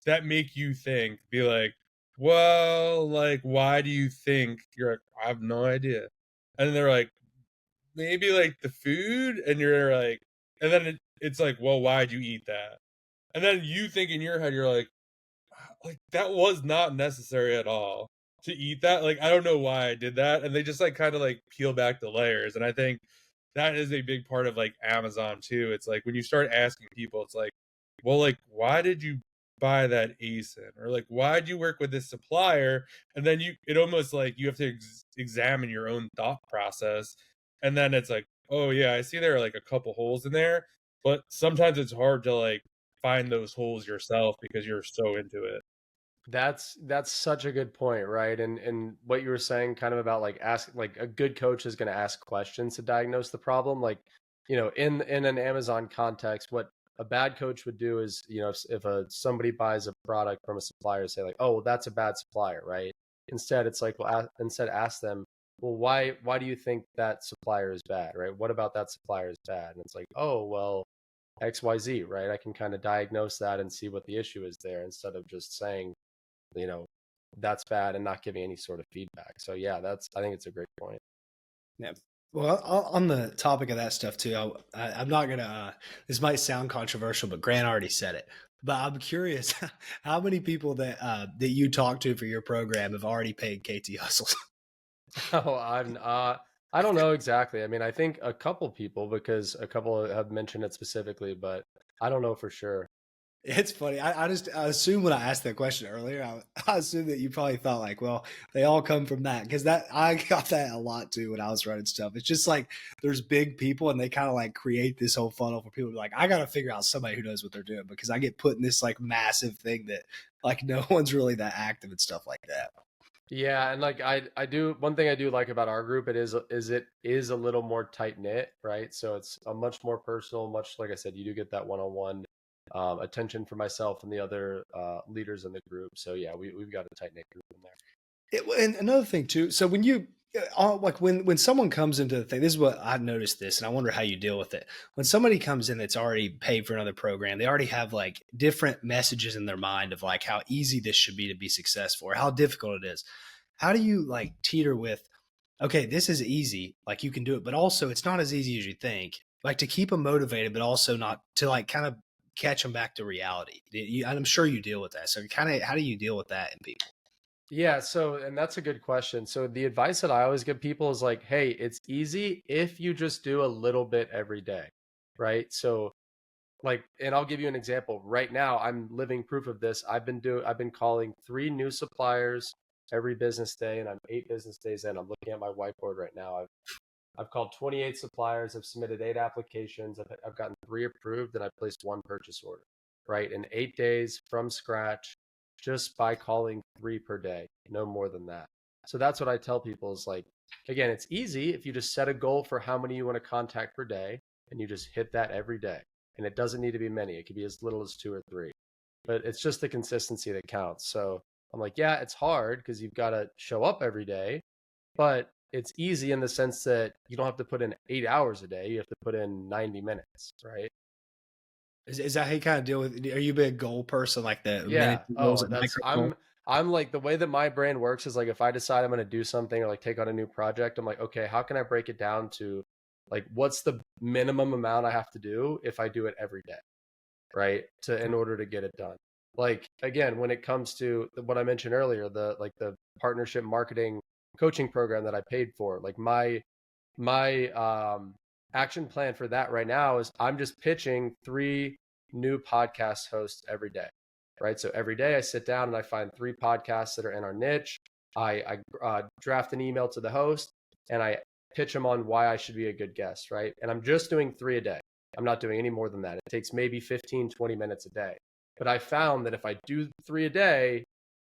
[SPEAKER 1] that make you think, be like, well, like, why do you think? You're like, I have no idea. And then they're like, maybe like the food, and you're like, and then it's like, well, why'd you eat that? And then you think in your head, you're like that was not necessary at all to eat that. Like, I don't know why I did that. And they just like kind of like peel back the layers. And I think that is a big part of like Amazon too. It's like when you start asking people, it's like, well, like, why did you buy that ASIN? Or like, why did you work with this supplier? And then it almost like you have to examine your own thought process. And then it's like, oh yeah, I see there are like a couple holes in there, but sometimes it's hard to like find those holes yourself because you're so into it.
[SPEAKER 3] That's such a good point, right? And what you were saying kind of about like ask like a good coach is going to ask questions to diagnose the problem. Like, in an Amazon context, what a bad coach would do is, if somebody buys a product from a supplier, say like, oh, well, that's a bad supplier, right? Instead, it's like, well, instead ask them, well, why do you think that supplier is bad, right? What about that supplier is bad? And it's like, oh, well, XYZ, right? I can kind of diagnose that and see what the issue is there instead of just saying, you know, that's bad and not giving any sort of feedback. So yeah, I think it's a great point.
[SPEAKER 2] Yeah. Well, on the topic of that stuff too, I'm not gonna. This might sound controversial, but Grant already said it. But I'm curious, how many people that you talk to for your program have already paid KT Hustles?
[SPEAKER 3] Oh, I don't know exactly. I mean, I think a couple people, because a couple have mentioned it specifically, but I don't know for sure.
[SPEAKER 2] It's funny. I assume when I asked that question earlier, I assumed that you probably thought like, well, they all come from that, because that I got that a lot too when I was running stuff. It's just like there's big people and they kind of like create this whole funnel for people to be like, I got to figure out somebody who knows what they're doing, because I get put in this like massive thing that like no one's really that active and stuff like that.
[SPEAKER 3] Yeah, and like I do one thing I do like about our group, it is a little more tight knit, right? So it's a much more personal, much like I said, you do get that one-on-one attention for myself and the other leaders in the group. So yeah, we've got a tight knit group in there.
[SPEAKER 2] And another thing too. So when you like when someone comes into the thing, this is what I noticed this, and I wonder how you deal with it. When somebody comes in that's already paid for another program, they already have like different messages in their mind of like how easy this should be to be successful or how difficult it is. How do you like teeter with, okay, this is easy, like you can do it, but also it's not as easy as you think. Like to keep them motivated, but also not to like kind of catch them back to reality. I'm sure you deal with that. So kind of how do you deal with that in people?
[SPEAKER 3] Yeah, so and that's a good question. So the advice that I always give people is like, hey, it's easy if you just do a little bit every day, right? So like, and I'll give you an example. Right now, I'm living proof of this. I've been calling 3 new suppliers every business day, and I'm 8 business days in. I'm looking at my whiteboard right now. I've called 28 suppliers. I've submitted 8 applications. I've gotten 3 approved, and I've placed 1 purchase order, right? In 8 days from scratch, just by calling 3 per day, no more than that. So that's what I tell people is like, again, it's easy if you just set a goal for how many you want to contact per day, and you just hit that every day. And it doesn't need to be many. It could be as little as 2 or 3, but it's just the consistency that counts. So I'm like, yeah, it's hard because you've got to show up every day, but it's easy in the sense that you don't have to put in 8 hours a day. You have to put in 90 minutes, right?
[SPEAKER 2] Is that how you kind of deal with? Are you a big goal person, like the
[SPEAKER 3] Yeah.
[SPEAKER 2] minute goals
[SPEAKER 3] Oh,
[SPEAKER 2] and
[SPEAKER 3] that's
[SPEAKER 2] micro goals?
[SPEAKER 3] I'm like the way that my brain works is like if I decide I'm going to do something or like take on a new project, I'm like, okay, how can I break it down to like what's the minimum amount I have to do if I do it every day, right? To in order to get it done. Like again, when it comes to what I mentioned earlier, the partnership marketing coaching program that I paid for, like my action plan for that right now is I'm just pitching 3 new podcast hosts every day, right? So every day I sit down and I find 3 podcasts that are in our niche. I draft an email to the host and I pitch them on why I should be a good guest, right? And I'm just doing 3 a day. I'm not doing any more than that. It takes maybe 15, 20 minutes a day. But I found that if I do 3 a day,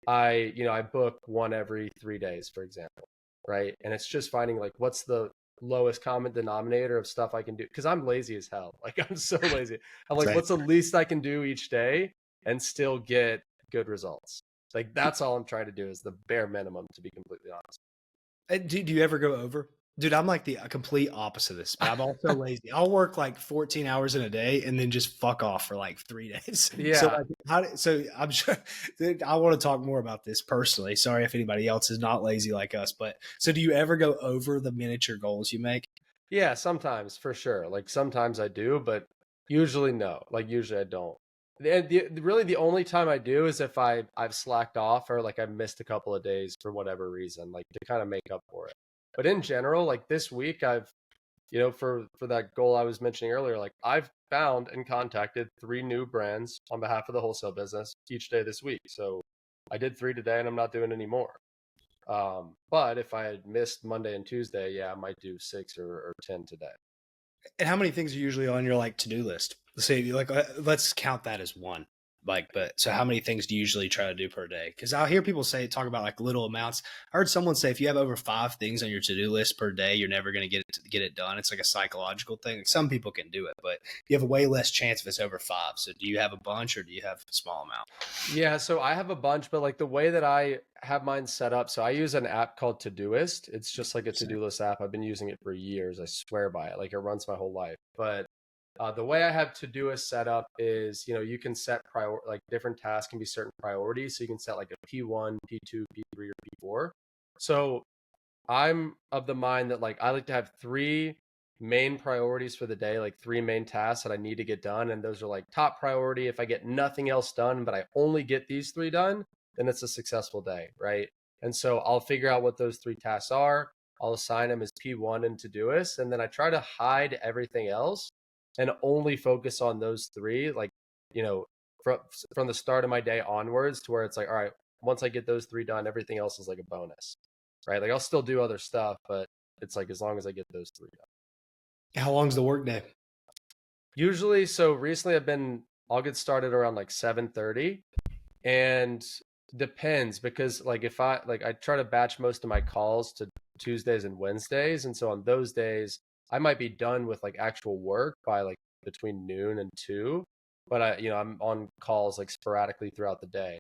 [SPEAKER 3] I book one every 3 days, for example, right? And it's just finding like what's the lowest common denominator of stuff I can do because I'm lazy as hell. Like I'm so lazy. I'm like,
[SPEAKER 2] Same.
[SPEAKER 3] what's the least I can do each day and still get good results? Like that's all I'm trying to do is the bare minimum, to be completely honest.
[SPEAKER 2] Do you ever go over? Dude, I'm like the complete opposite of this, but I'm also lazy. I'll work like 14 hours in a day and then just fuck off for like 3 days. So
[SPEAKER 3] Yeah.
[SPEAKER 2] like, so I'm sure I want to talk more about this personally. Sorry if anybody else is not lazy like us, but so do you ever go over the miniature goals you make?
[SPEAKER 3] Yeah, sometimes for sure. Like sometimes I do, but usually no. Like usually I don't. Really the only time I do is if I've slacked off or like I've missed a couple of days for whatever reason, like to kind of make up for it. But in general, like this week I've for that goal I was mentioning earlier, like I've found and contacted 3 new brands on behalf of the wholesale business each day this week. So I did 3 today and I'm not doing any more. But if I had missed Monday and Tuesday, yeah, I might do 6 or 10 today.
[SPEAKER 2] And how many things are usually on your like to-do list? Let's say like let's count that as one. Like, but so how many things do you usually try to do per day? Because I'll hear people talk about like little amounts. I heard someone say if you have over 5 things on your to-do list per day, you're never going to get it done. It's like a psychological thing. Like, some people can do it, but you have a way less chance if it's over 5. So do you have a bunch or do you have a small amount?
[SPEAKER 3] Yeah, so I have a bunch, but like the way that I have mine set up, so I use an app called Todoist. It's just like a to-do list app. I've been using it for years. I swear by it. Like it runs my whole life. But the way I have Todoist set up is, you can set like different tasks can be certain priorities. So you can set like a P1, P2, P3, or P4. So I'm of the mind that like I like to have 3 main priorities for the day, like 3 main tasks that I need to get done. And those are like top priority. If I get nothing else done, but I only get these 3 done, then it's a successful day, right? And so I'll figure out what those 3 tasks are. I'll assign them as P1 and Todoist. And then I try to hide everything else and only focus on those 3, like, you know, from the start of my day onwards to where it's like, all right, once I get those 3 done, everything else is like a bonus, right? Like I'll still do other stuff, but it's like as long as I get those 3 done.
[SPEAKER 2] How long's the work day?
[SPEAKER 3] Usually, so recently I'll get started around like 7:30 and depends because like if I try to batch most of my calls to Tuesdays and Wednesdays. And so on those days, I might be done with like actual work by like between noon and 2, but I'm on calls like sporadically throughout the day.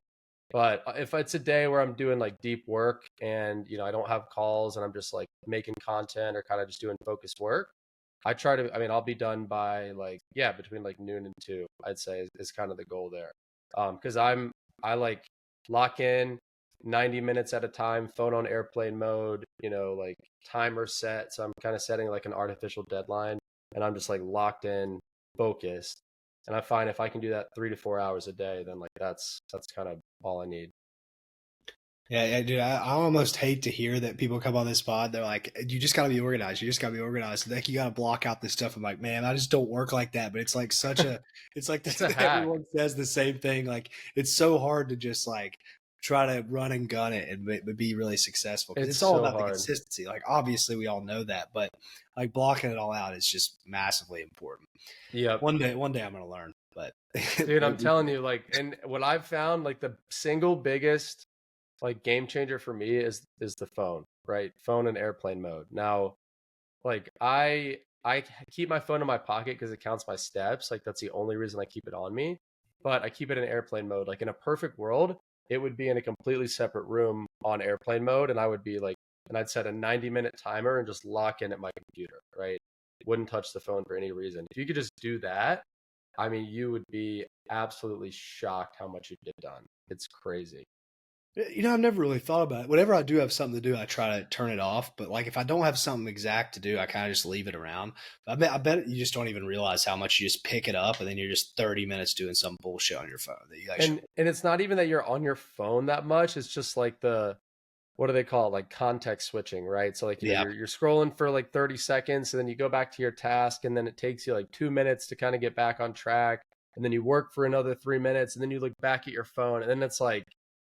[SPEAKER 3] But if it's a day where I'm doing like deep work and I don't have calls and I'm just like making content or kind of just doing focused work, I'll be done by like, yeah, between like noon and 2, I'd say is kind of the goal there. Because I like lock in 90 minutes at a time, phone on airplane mode, like timer set. So I'm kind of setting like an artificial deadline and I'm just like locked in, focused. And I find if I can do that 3 to 4 hours a day, then like that's kind of all I need.
[SPEAKER 2] Yeah, dude, I almost hate to hear that people come on this pod. They're like, you just got to be organized. You just got to be organized. Like, you got to block out this stuff. I'm like, man, I just don't work like that. But it's like it's like
[SPEAKER 3] It's a hack.
[SPEAKER 2] everyone says the same thing. Like, it's so hard to just like try to run and gun it and be really successful because
[SPEAKER 3] It's
[SPEAKER 2] it's all
[SPEAKER 3] so
[SPEAKER 2] about the
[SPEAKER 3] hard.
[SPEAKER 2] consistency. Like, obviously, we all know that, but like blocking it all out is just massively important.
[SPEAKER 3] Yep.
[SPEAKER 2] One day I'm going to learn. But
[SPEAKER 3] Dude, I'm telling you, like, and what I've found, like the single biggest like game changer for me is the phone, right? Phone and airplane mode. Now, like I keep my phone in my pocket because it counts my steps. Like that's the only reason I keep it on me. But I keep it in airplane mode. Like in a perfect world, it would be in a completely separate room on airplane mode, and I would be like and I'd set a 90-minute timer and just lock in at my computer, right? Wouldn't touch the phone for any reason. If you could just do that, I mean, you would be absolutely shocked how much you get done. It's crazy.
[SPEAKER 2] I've never really thought about it. Whenever I do have something to do, I try to turn it off. But like if I don't have something exact to do, I kind of just leave it around. I bet you just don't even realize how much you just pick it up and then you're just 30 minutes doing some bullshit on your phone that you actually.
[SPEAKER 3] And it's not even that you're on your phone that much. It's just like what do they call it? Like context switching, right? So like,
[SPEAKER 2] Yeah.
[SPEAKER 3] you're scrolling for like 30 seconds and then you go back to your task and then it takes you like 2 minutes to kind of get back on track. And then you work for another 3 minutes and then you look back at your phone and then it's like,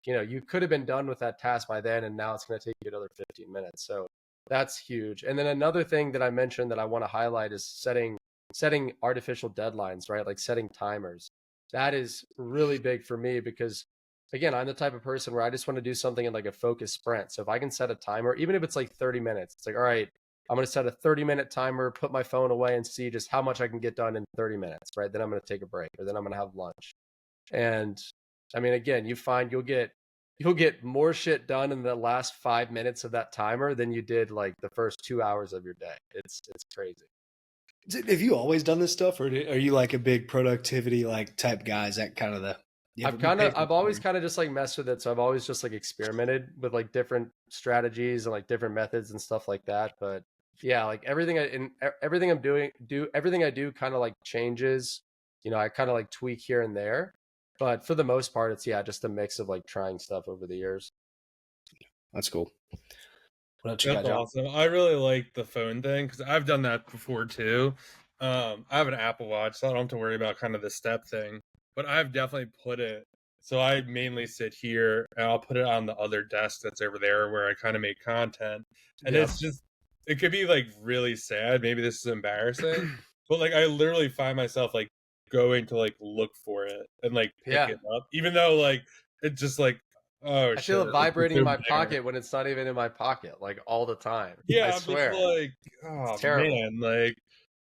[SPEAKER 3] you could have been done with that task by then and now it's going to take you another 15 minutes. So that's huge. And then another thing that I mentioned that I want to highlight is setting artificial deadlines, right? Like setting timers. That is really big for me because again, I'm the type of person where I just want to do something in like a focused sprint. So if I can set a timer, even if it's like 30 minutes, it's like, all right, I'm going to set a 30-minute timer, put my phone away and see just how much I can get done in 30 minutes, right? Then I'm going to take a break or then I'm going to have lunch. And I mean, again, you find you'll get more shit done in the last 5 minutes of that timer than you did like the first 2 hours of your day. It's crazy.
[SPEAKER 2] Have you always done this stuff, or are you like a big productivity like type guy? Is that kind of the?
[SPEAKER 3] I've always kind of just like messed with it. So I've always just like experimented with like different strategies and like different methods and stuff like that. But yeah, like everything everything I do kind of like changes. I kind of like tweak here and there. But for the most part, it's just a mix of like trying stuff over the years.
[SPEAKER 2] That's cool. What else you got,
[SPEAKER 1] That's
[SPEAKER 2] John?
[SPEAKER 1] awesome. I really like the phone thing because I've done that before too. I have an Apple Watch, so I don't have to worry about kind of the step thing. But I've definitely put it. So I mainly sit here, and I'll put it on the other desk that's over there where I kind of make content. And
[SPEAKER 3] Yep.
[SPEAKER 1] it's just, it could be like really sad. Maybe this is embarrassing, but like I literally find myself like going to like look for it and like pick
[SPEAKER 3] Yeah.
[SPEAKER 1] it up, even though like it's just like, oh
[SPEAKER 3] I
[SPEAKER 1] shit,
[SPEAKER 3] feel it
[SPEAKER 1] like it's
[SPEAKER 3] vibrating in
[SPEAKER 1] over
[SPEAKER 3] my
[SPEAKER 1] there.
[SPEAKER 3] pocket when it's not even in my pocket, like all the time. I
[SPEAKER 1] Yeah, I'm just
[SPEAKER 3] swear.
[SPEAKER 1] like,
[SPEAKER 3] It's
[SPEAKER 1] oh
[SPEAKER 3] terrible.
[SPEAKER 1] man, like,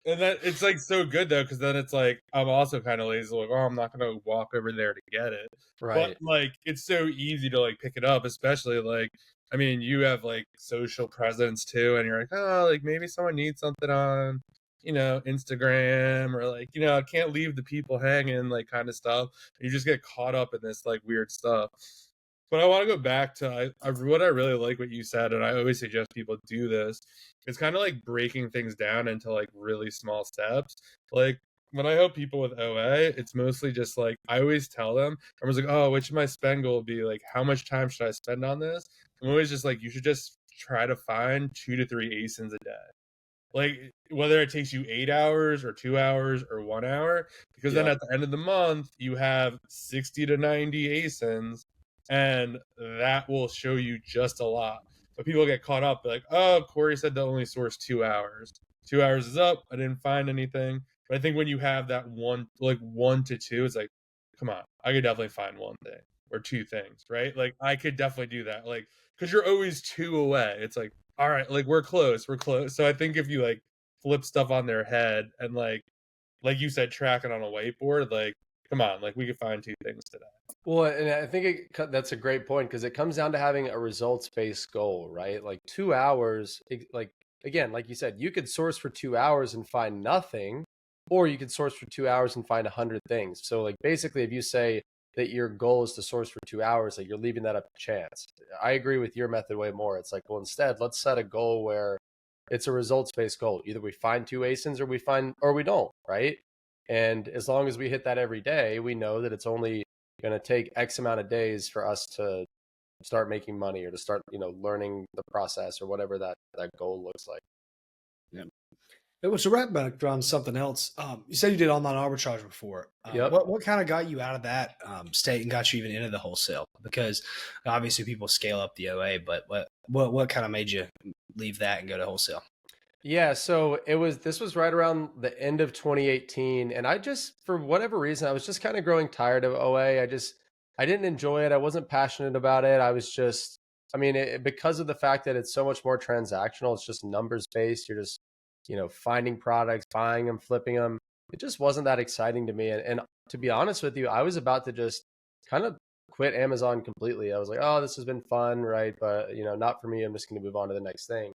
[SPEAKER 1] and that it's like so good though, because then it's like I'm also kind of lazy, like, oh, I'm not gonna walk over there to get it, but
[SPEAKER 3] Right.
[SPEAKER 1] like it's so easy to like pick it up, especially like, I mean, you have like social presence too, and you're like, oh, like maybe someone needs something on, Instagram or like, I can't leave the people hanging, like kind of stuff. And you just get caught up in this like weird stuff. But I want to go back to what I really like what you said, and I always suggest people do this. It's kind of like breaking things down into like really small steps. Like when I help people with OA, it's mostly just like I always tell them, I was like, oh, which of my spend goal will be like, how much time should I spend on this? I'm always just like, you should just try to find 2 to 3 ASINs a day. Like whether it takes you 8 hours or 2 hours or 1 hour, because then
[SPEAKER 3] Yep.
[SPEAKER 1] at the end of the month you have 60 to 90 ASINs, and that will show you just a lot. But people get caught up like, oh, Corey said to only source 2 hours. 2 hours is up. I didn't find anything. But I think when you have that one to two, it's like, come on, I could definitely find one thing or two things, right? Like I could definitely do that. Like, because you're always two away. It's like, all right, like we're close. So I think if you like flip stuff on their head and like you said, track it on a whiteboard, like come on, like we could find two things today.
[SPEAKER 3] Well, and I think that's a great point because it comes down to having a results-based goal, right? Like 2 hours, like again, like you said, you could source for 2 hours and find nothing, or you could source for 2 hours and find 100 things. So like basically, if you say that your goal is to source for 2 hours, like you're leaving that up to chance. I agree with your method way more. It's like, well, instead, let's set a goal where it's a results-based goal. Either we find two ASINs or we don't, right? And as long as we hit that every day, we know that it's only going to take X amount of days for us to start making money or to start, learning the process or whatever that goal looks like.
[SPEAKER 2] Yeah. It was to wrap back on something else. You said you did online arbitrage before.
[SPEAKER 3] Yep.
[SPEAKER 2] What kind of got you out of that state and got you even into the wholesale? Because obviously people scale up the OA, but what kind of made you leave that and go to wholesale?
[SPEAKER 3] Yeah, so this was right around the end of 2018 and I just for whatever reason I was just kind of growing tired of OA. I didn't enjoy it. I wasn't passionate about it. I was just I mean, because of the fact that it's so much more transactional, it's just numbers based. You're just, finding products, buying them, flipping them. It just wasn't that exciting to me and to be honest with you, I was about to just kind of quit Amazon completely. I was like, oh, this has been fun, right? But not for me. I'm just going to move on to the next thing.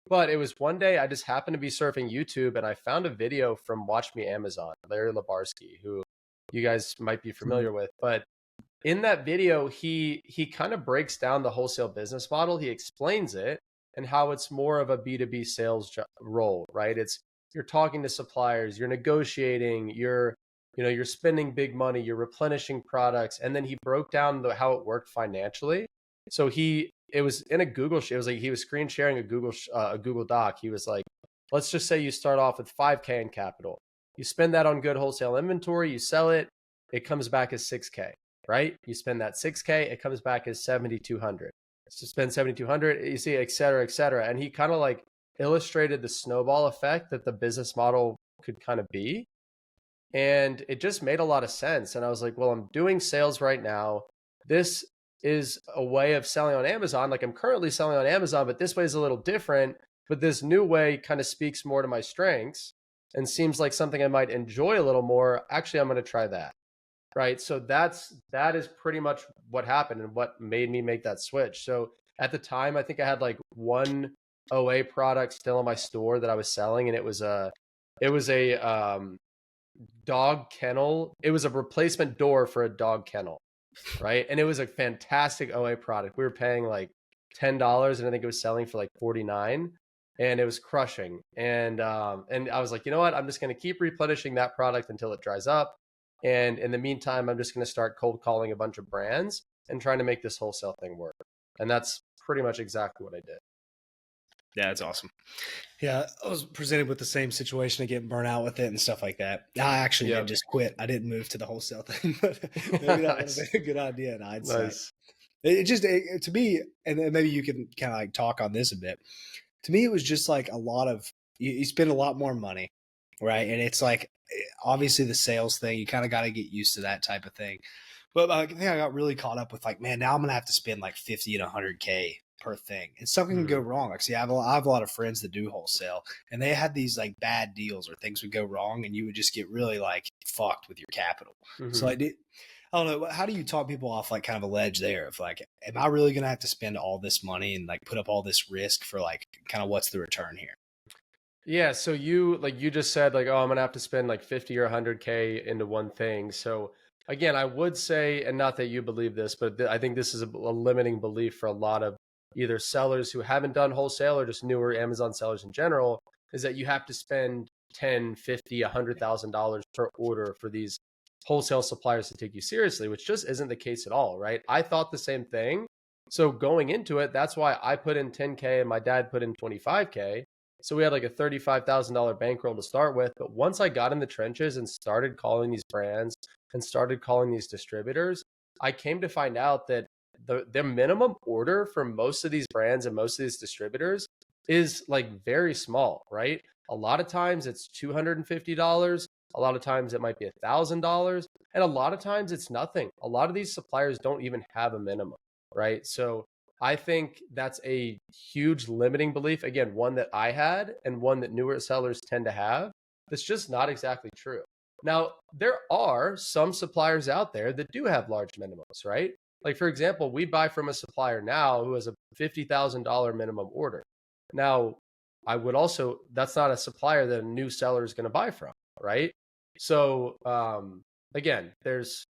[SPEAKER 3] But it was one day I just happened to be surfing YouTube and I found a video from Watch Me Amazon, Larry Labarsky, who you guys might be familiar with. But in that video, he kind of breaks down the wholesale business model. He explains it and how it's more of a B2B sales role, right? You're talking to suppliers, you're negotiating, you're spending big money, you're replenishing products, and then he broke down how it worked financially. So it was in a Google. It was like he was screen sharing a Google Doc. He was like, let's just say you start off with 5K in capital. You spend that on good wholesale inventory, you sell it, it comes back as 6K, right? You spend that 6K, it comes back as 7,200. So spend 7,200, you see, et cetera, et cetera. And he kind of like illustrated the snowball effect that the business model could kind of be. And it just made a lot of sense. And I was like, well, I'm doing sales right now. This is a way of selling on Amazon. Like I'm currently selling on Amazon, but this way is a little different. But this new way kind of speaks more to my strengths and seems like something I might enjoy a little more. Actually, I'm going to try that. Right. So that is pretty much what happened and what made me make that switch. So at the time, I think I had like one OA product still in my store that I was selling, and it was a dog kennel. It was a replacement door for a dog kennel, right? And it was a fantastic OA product. We were paying like $10, and I think it was selling for like 49, and it was crushing. And I was like, you know what? I'm just going to keep replenishing that product until it dries up. And in the meantime, I'm just going to start cold calling a bunch of brands and trying to make this wholesale thing work. And that's pretty much exactly what I did.
[SPEAKER 2] Yeah, that's awesome. Yeah, I was presented with the same situation of getting burnt out with it and stuff like that. I actually did just quit. I didn't move to the wholesale thing, but maybe that would have been a good idea in hindsight.
[SPEAKER 3] Nice.
[SPEAKER 2] To me, and maybe you can kind of like talk on this a bit. To me, it was just like a lot of, you spend a lot more money, right? And it's like, obviously the sales thing, you kind of got to get used to that type of thing. But I think I got really caught up with like, man, now I'm going to have to spend like 50 and 100K per thing. And something can go wrong. Like, see, I have a lot of friends that do wholesale, and they had these like bad deals or things would go wrong, and you would just get really like fucked with your capital. So I don't know. How do you talk people off like kind of a ledge there of like, am I really going to have to spend all this money and like put up all this risk for like kind of what's the return here?
[SPEAKER 3] Yeah. So you just said like, oh, I'm going to have to spend like 50 or 100K into one thing. So again, I would say, and not that you believe this, but I think this is a limiting belief for a lot of either sellers who haven't done wholesale or just newer Amazon sellers in general, is that you have to spend 10, 50, $100,000 per order for these wholesale suppliers to take you seriously, which just isn't the case at all, right? I thought the same thing. So going into it, that's why I put in 10K and my dad put in 25K. So we had like a $35,000 bankroll to start with. But once I got in the trenches and started calling these brands and started calling these distributors, I came to find out that the minimum order for most of these brands and most of these distributors is like very small, right? A lot of times it's $250. A lot of times it might be $1,000. And a lot of times it's nothing. A lot of these suppliers don't even have a minimum, right? So I think that's a huge limiting belief. Again, one that I had and one that newer sellers tend to have. That's just not exactly true. Now, there are some suppliers out there that do have large minimums, right? Like, for example, we buy from a supplier now who has a $50,000 minimum order. Now, that's not a supplier that a new seller is going to buy from, right? So, again, there's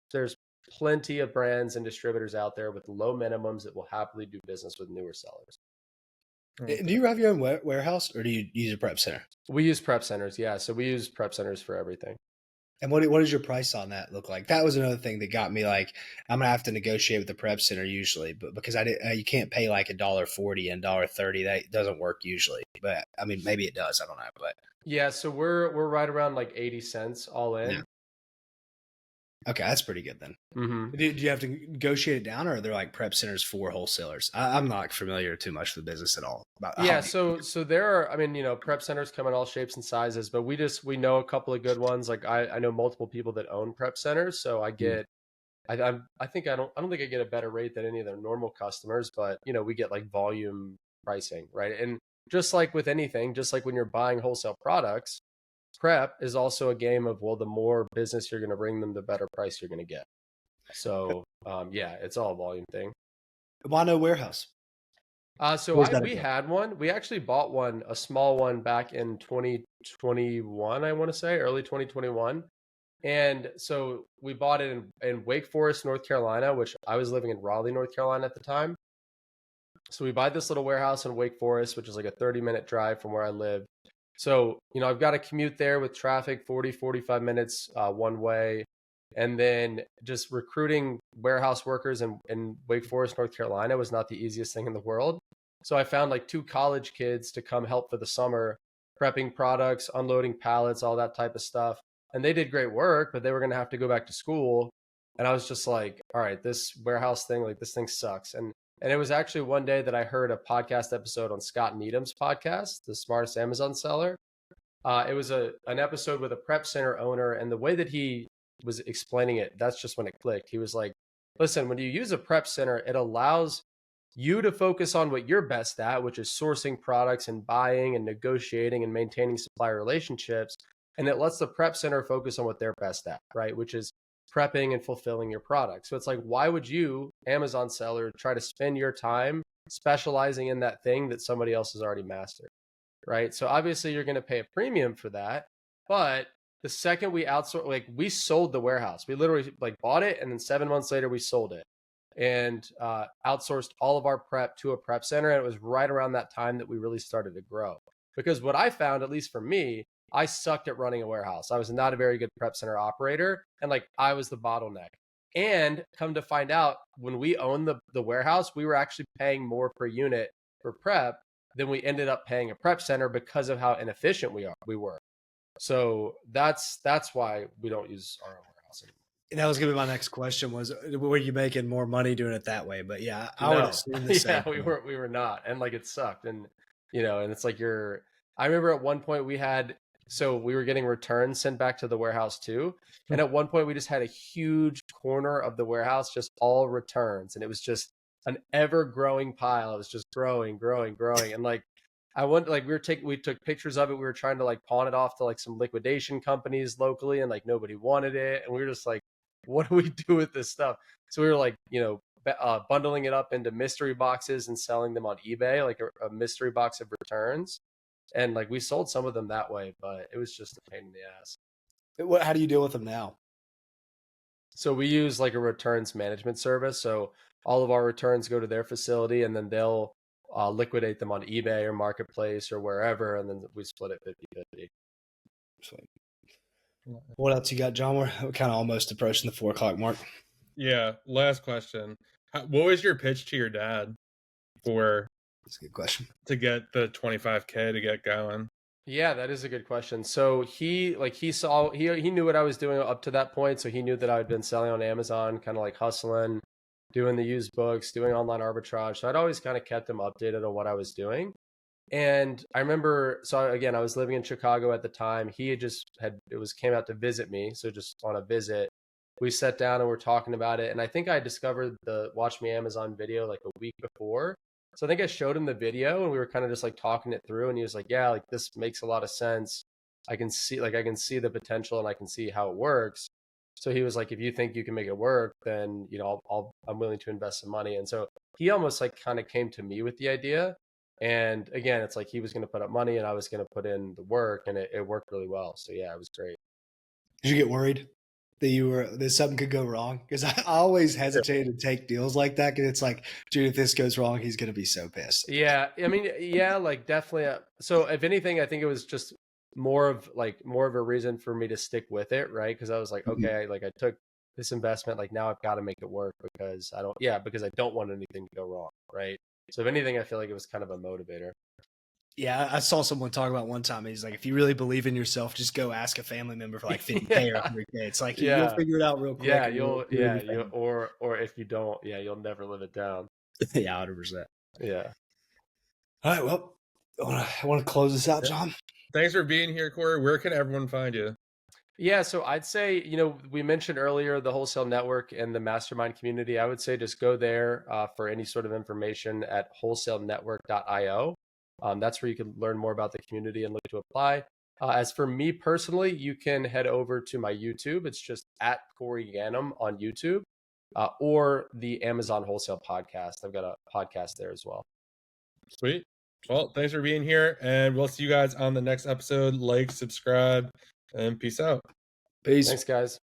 [SPEAKER 3] plenty of brands and distributors out there with low minimums that will happily do business with newer sellers.
[SPEAKER 2] Do you have your own warehouse, or do you use a prep center?
[SPEAKER 3] We use prep centers. Yeah. So we use prep centers for everything.
[SPEAKER 2] And what does your price on that look like? That was another thing that got me like, I'm gonna have to negotiate with the prep center usually, but because you can't pay like $1.40 and $1.30, that doesn't work usually. But I mean, maybe it does. I don't know. But
[SPEAKER 3] yeah, so we're right around like 80 cents all in.
[SPEAKER 2] Yeah. Okay, that's pretty good then.
[SPEAKER 3] Mm-hmm.
[SPEAKER 2] Do you have to negotiate it down, or are there like prep centers for wholesalers? I'm not familiar too much with the business at all.
[SPEAKER 3] Yeah, so there are, I mean, prep centers come in all shapes and sizes, but we know a couple of good ones. Like I know multiple people that own prep centers, so I get, I don't think I get a better rate than any of their normal customers, but we get like volume pricing, right? And just like with anything, just like when you're buying wholesale products, prep is also a game of, well, the more business you're going to bring them, the better price you're going to get. So yeah, it's all a volume thing.
[SPEAKER 2] Why no warehouse?
[SPEAKER 3] So
[SPEAKER 2] Where's that
[SPEAKER 3] we
[SPEAKER 2] go?
[SPEAKER 3] had one. We actually bought one, a small one back in 2021, I want to say, early 2021. And so we bought it in Wake Forest, North Carolina, which I was living in Raleigh, North Carolina at the time. So we buy this little warehouse in Wake Forest, which is like a 30-minute drive from where I live. So, I've got to commute there with traffic, 40, 45 minutes one way. And then just recruiting warehouse workers in Wake Forest, North Carolina was not the easiest thing in the world. So I found like two college kids to come help for the summer, prepping products, unloading pallets, all that type of stuff. And they did great work, but they were going to have to go back to school. And I was just like, all right, this warehouse thing, like this thing sucks. And it was actually one day that I heard a podcast episode on Scott Needham's podcast, The Smartest Amazon Seller. It was an episode with a prep center owner, and the way that he was explaining it, that's just when it clicked. He was like, listen, when you use a prep center, it allows you to focus on what you're best at, which is sourcing products and buying and negotiating and maintaining supplier relationships. And it lets the prep center focus on what they're best at, right? Which is prepping and fulfilling your product. So it's like, why would you, Amazon seller, try to spend your time specializing in that thing that somebody else has already mastered, right? So obviously you're going to pay a premium for that, but the second we outsource, like we sold the warehouse, we literally like bought it, and then 7 months later we sold it and outsourced all of our prep to a prep center. And it was right around that time that we really started to grow. Because what I found, at least for me, I sucked at running a warehouse. I was not a very good prep center operator, and like I was the bottleneck. And come to find out, when we owned the warehouse, we were actually paying more per unit for prep than we ended up paying a prep center because of how inefficient we were. So that's why we don't use our own warehouse anymore.
[SPEAKER 2] That was gonna be my next question: was were you making more money doing it that way? But yeah, I would
[SPEAKER 3] No,
[SPEAKER 2] assume the same.
[SPEAKER 3] yeah, we were not, and like it sucked, and and it's like you're. I remember at one point we were getting returns sent back to the warehouse too, and at one point we just had a huge corner of the warehouse just all returns, and it was just an ever growing pile. It was just growing, growing, growing, and like I went like we took pictures of it. We were trying to like pawn it off to like some liquidation companies locally, and like nobody wanted it, and we were just like, what do we do with this stuff? So we were like, bundling it up into mystery boxes and selling them on eBay, like a mystery box of returns. And like we sold some of them that way, but it was just a pain in the ass.
[SPEAKER 2] How do you deal with them now?
[SPEAKER 3] So we use like a returns management service. So all of our returns go to their facility, and then they'll liquidate them on eBay or Marketplace or wherever. And then we split it 50-50.
[SPEAKER 2] What else you got, John? We're kind of almost approaching the 4 o'clock mark.
[SPEAKER 1] Yeah. Last question. What was your pitch to your dad
[SPEAKER 2] That's a good question.
[SPEAKER 1] to get the 25K to get going?
[SPEAKER 3] Yeah, that is a good question. So he knew what I was doing up to that point. So he knew that I had been selling on Amazon, kind of like hustling, doing the used books, doing online arbitrage. So I'd always kind of kept him updated on what I was doing. And I remember, so again, I was living in Chicago at the time. He came out to visit me. So just on a visit, we sat down and we're talking about it. And I think I discovered the Watch Me Amazon video like a week before. So I think I showed him the video and we were kind of just like talking it through, and he was like, yeah, like this makes a lot of sense. I can see the potential and I can see how it works. So he was like, if you think you can make it work, then, I'm willing to invest some money. And so he almost like kind of came to me with the idea. And again, it's like he was going to put up money and I was going to put in the work, and it worked really well. So yeah, it was great.
[SPEAKER 2] Did you get worried that something could go wrong? Because I always hesitate to take deals like that, because it's like, dude, if this goes wrong, he's going to be so pissed.
[SPEAKER 3] Yeah, I mean, yeah, like definitely. So if anything, I think it was just more of a reason for me to stick with it, right? Because I was like, okay, like I took this investment, like now I've got to make it work because I don't want anything to go wrong, right? So if anything, I feel like it was kind of a motivator.
[SPEAKER 2] Yeah, I saw someone talk about one time. He's like, if you really believe in yourself, just go ask a family member for like 50K or 100K. It's like, you'll figure it out real quick.
[SPEAKER 3] Or if you don't, you'll never live it down.
[SPEAKER 2] Yeah, 100%.
[SPEAKER 3] Yeah.
[SPEAKER 2] All right, well, I want to close this out, John.
[SPEAKER 1] Thanks for being here, Corey. Where can everyone find you?
[SPEAKER 3] Yeah, so I'd say, we mentioned earlier the Wholesale Network and the mastermind community. I would say just go there for any sort of information at wholesalenetwork.io. That's where you can learn more about the community and look to apply. As for me personally, you can head over to my YouTube. It's just at Corey Ganim on YouTube. or the Amazon Wholesale podcast. I've got a podcast there as well.
[SPEAKER 1] Sweet. Well, thanks for being here, and we'll see you guys on the next episode. Like, subscribe, and peace out.
[SPEAKER 2] Peace.
[SPEAKER 3] Thanks, guys.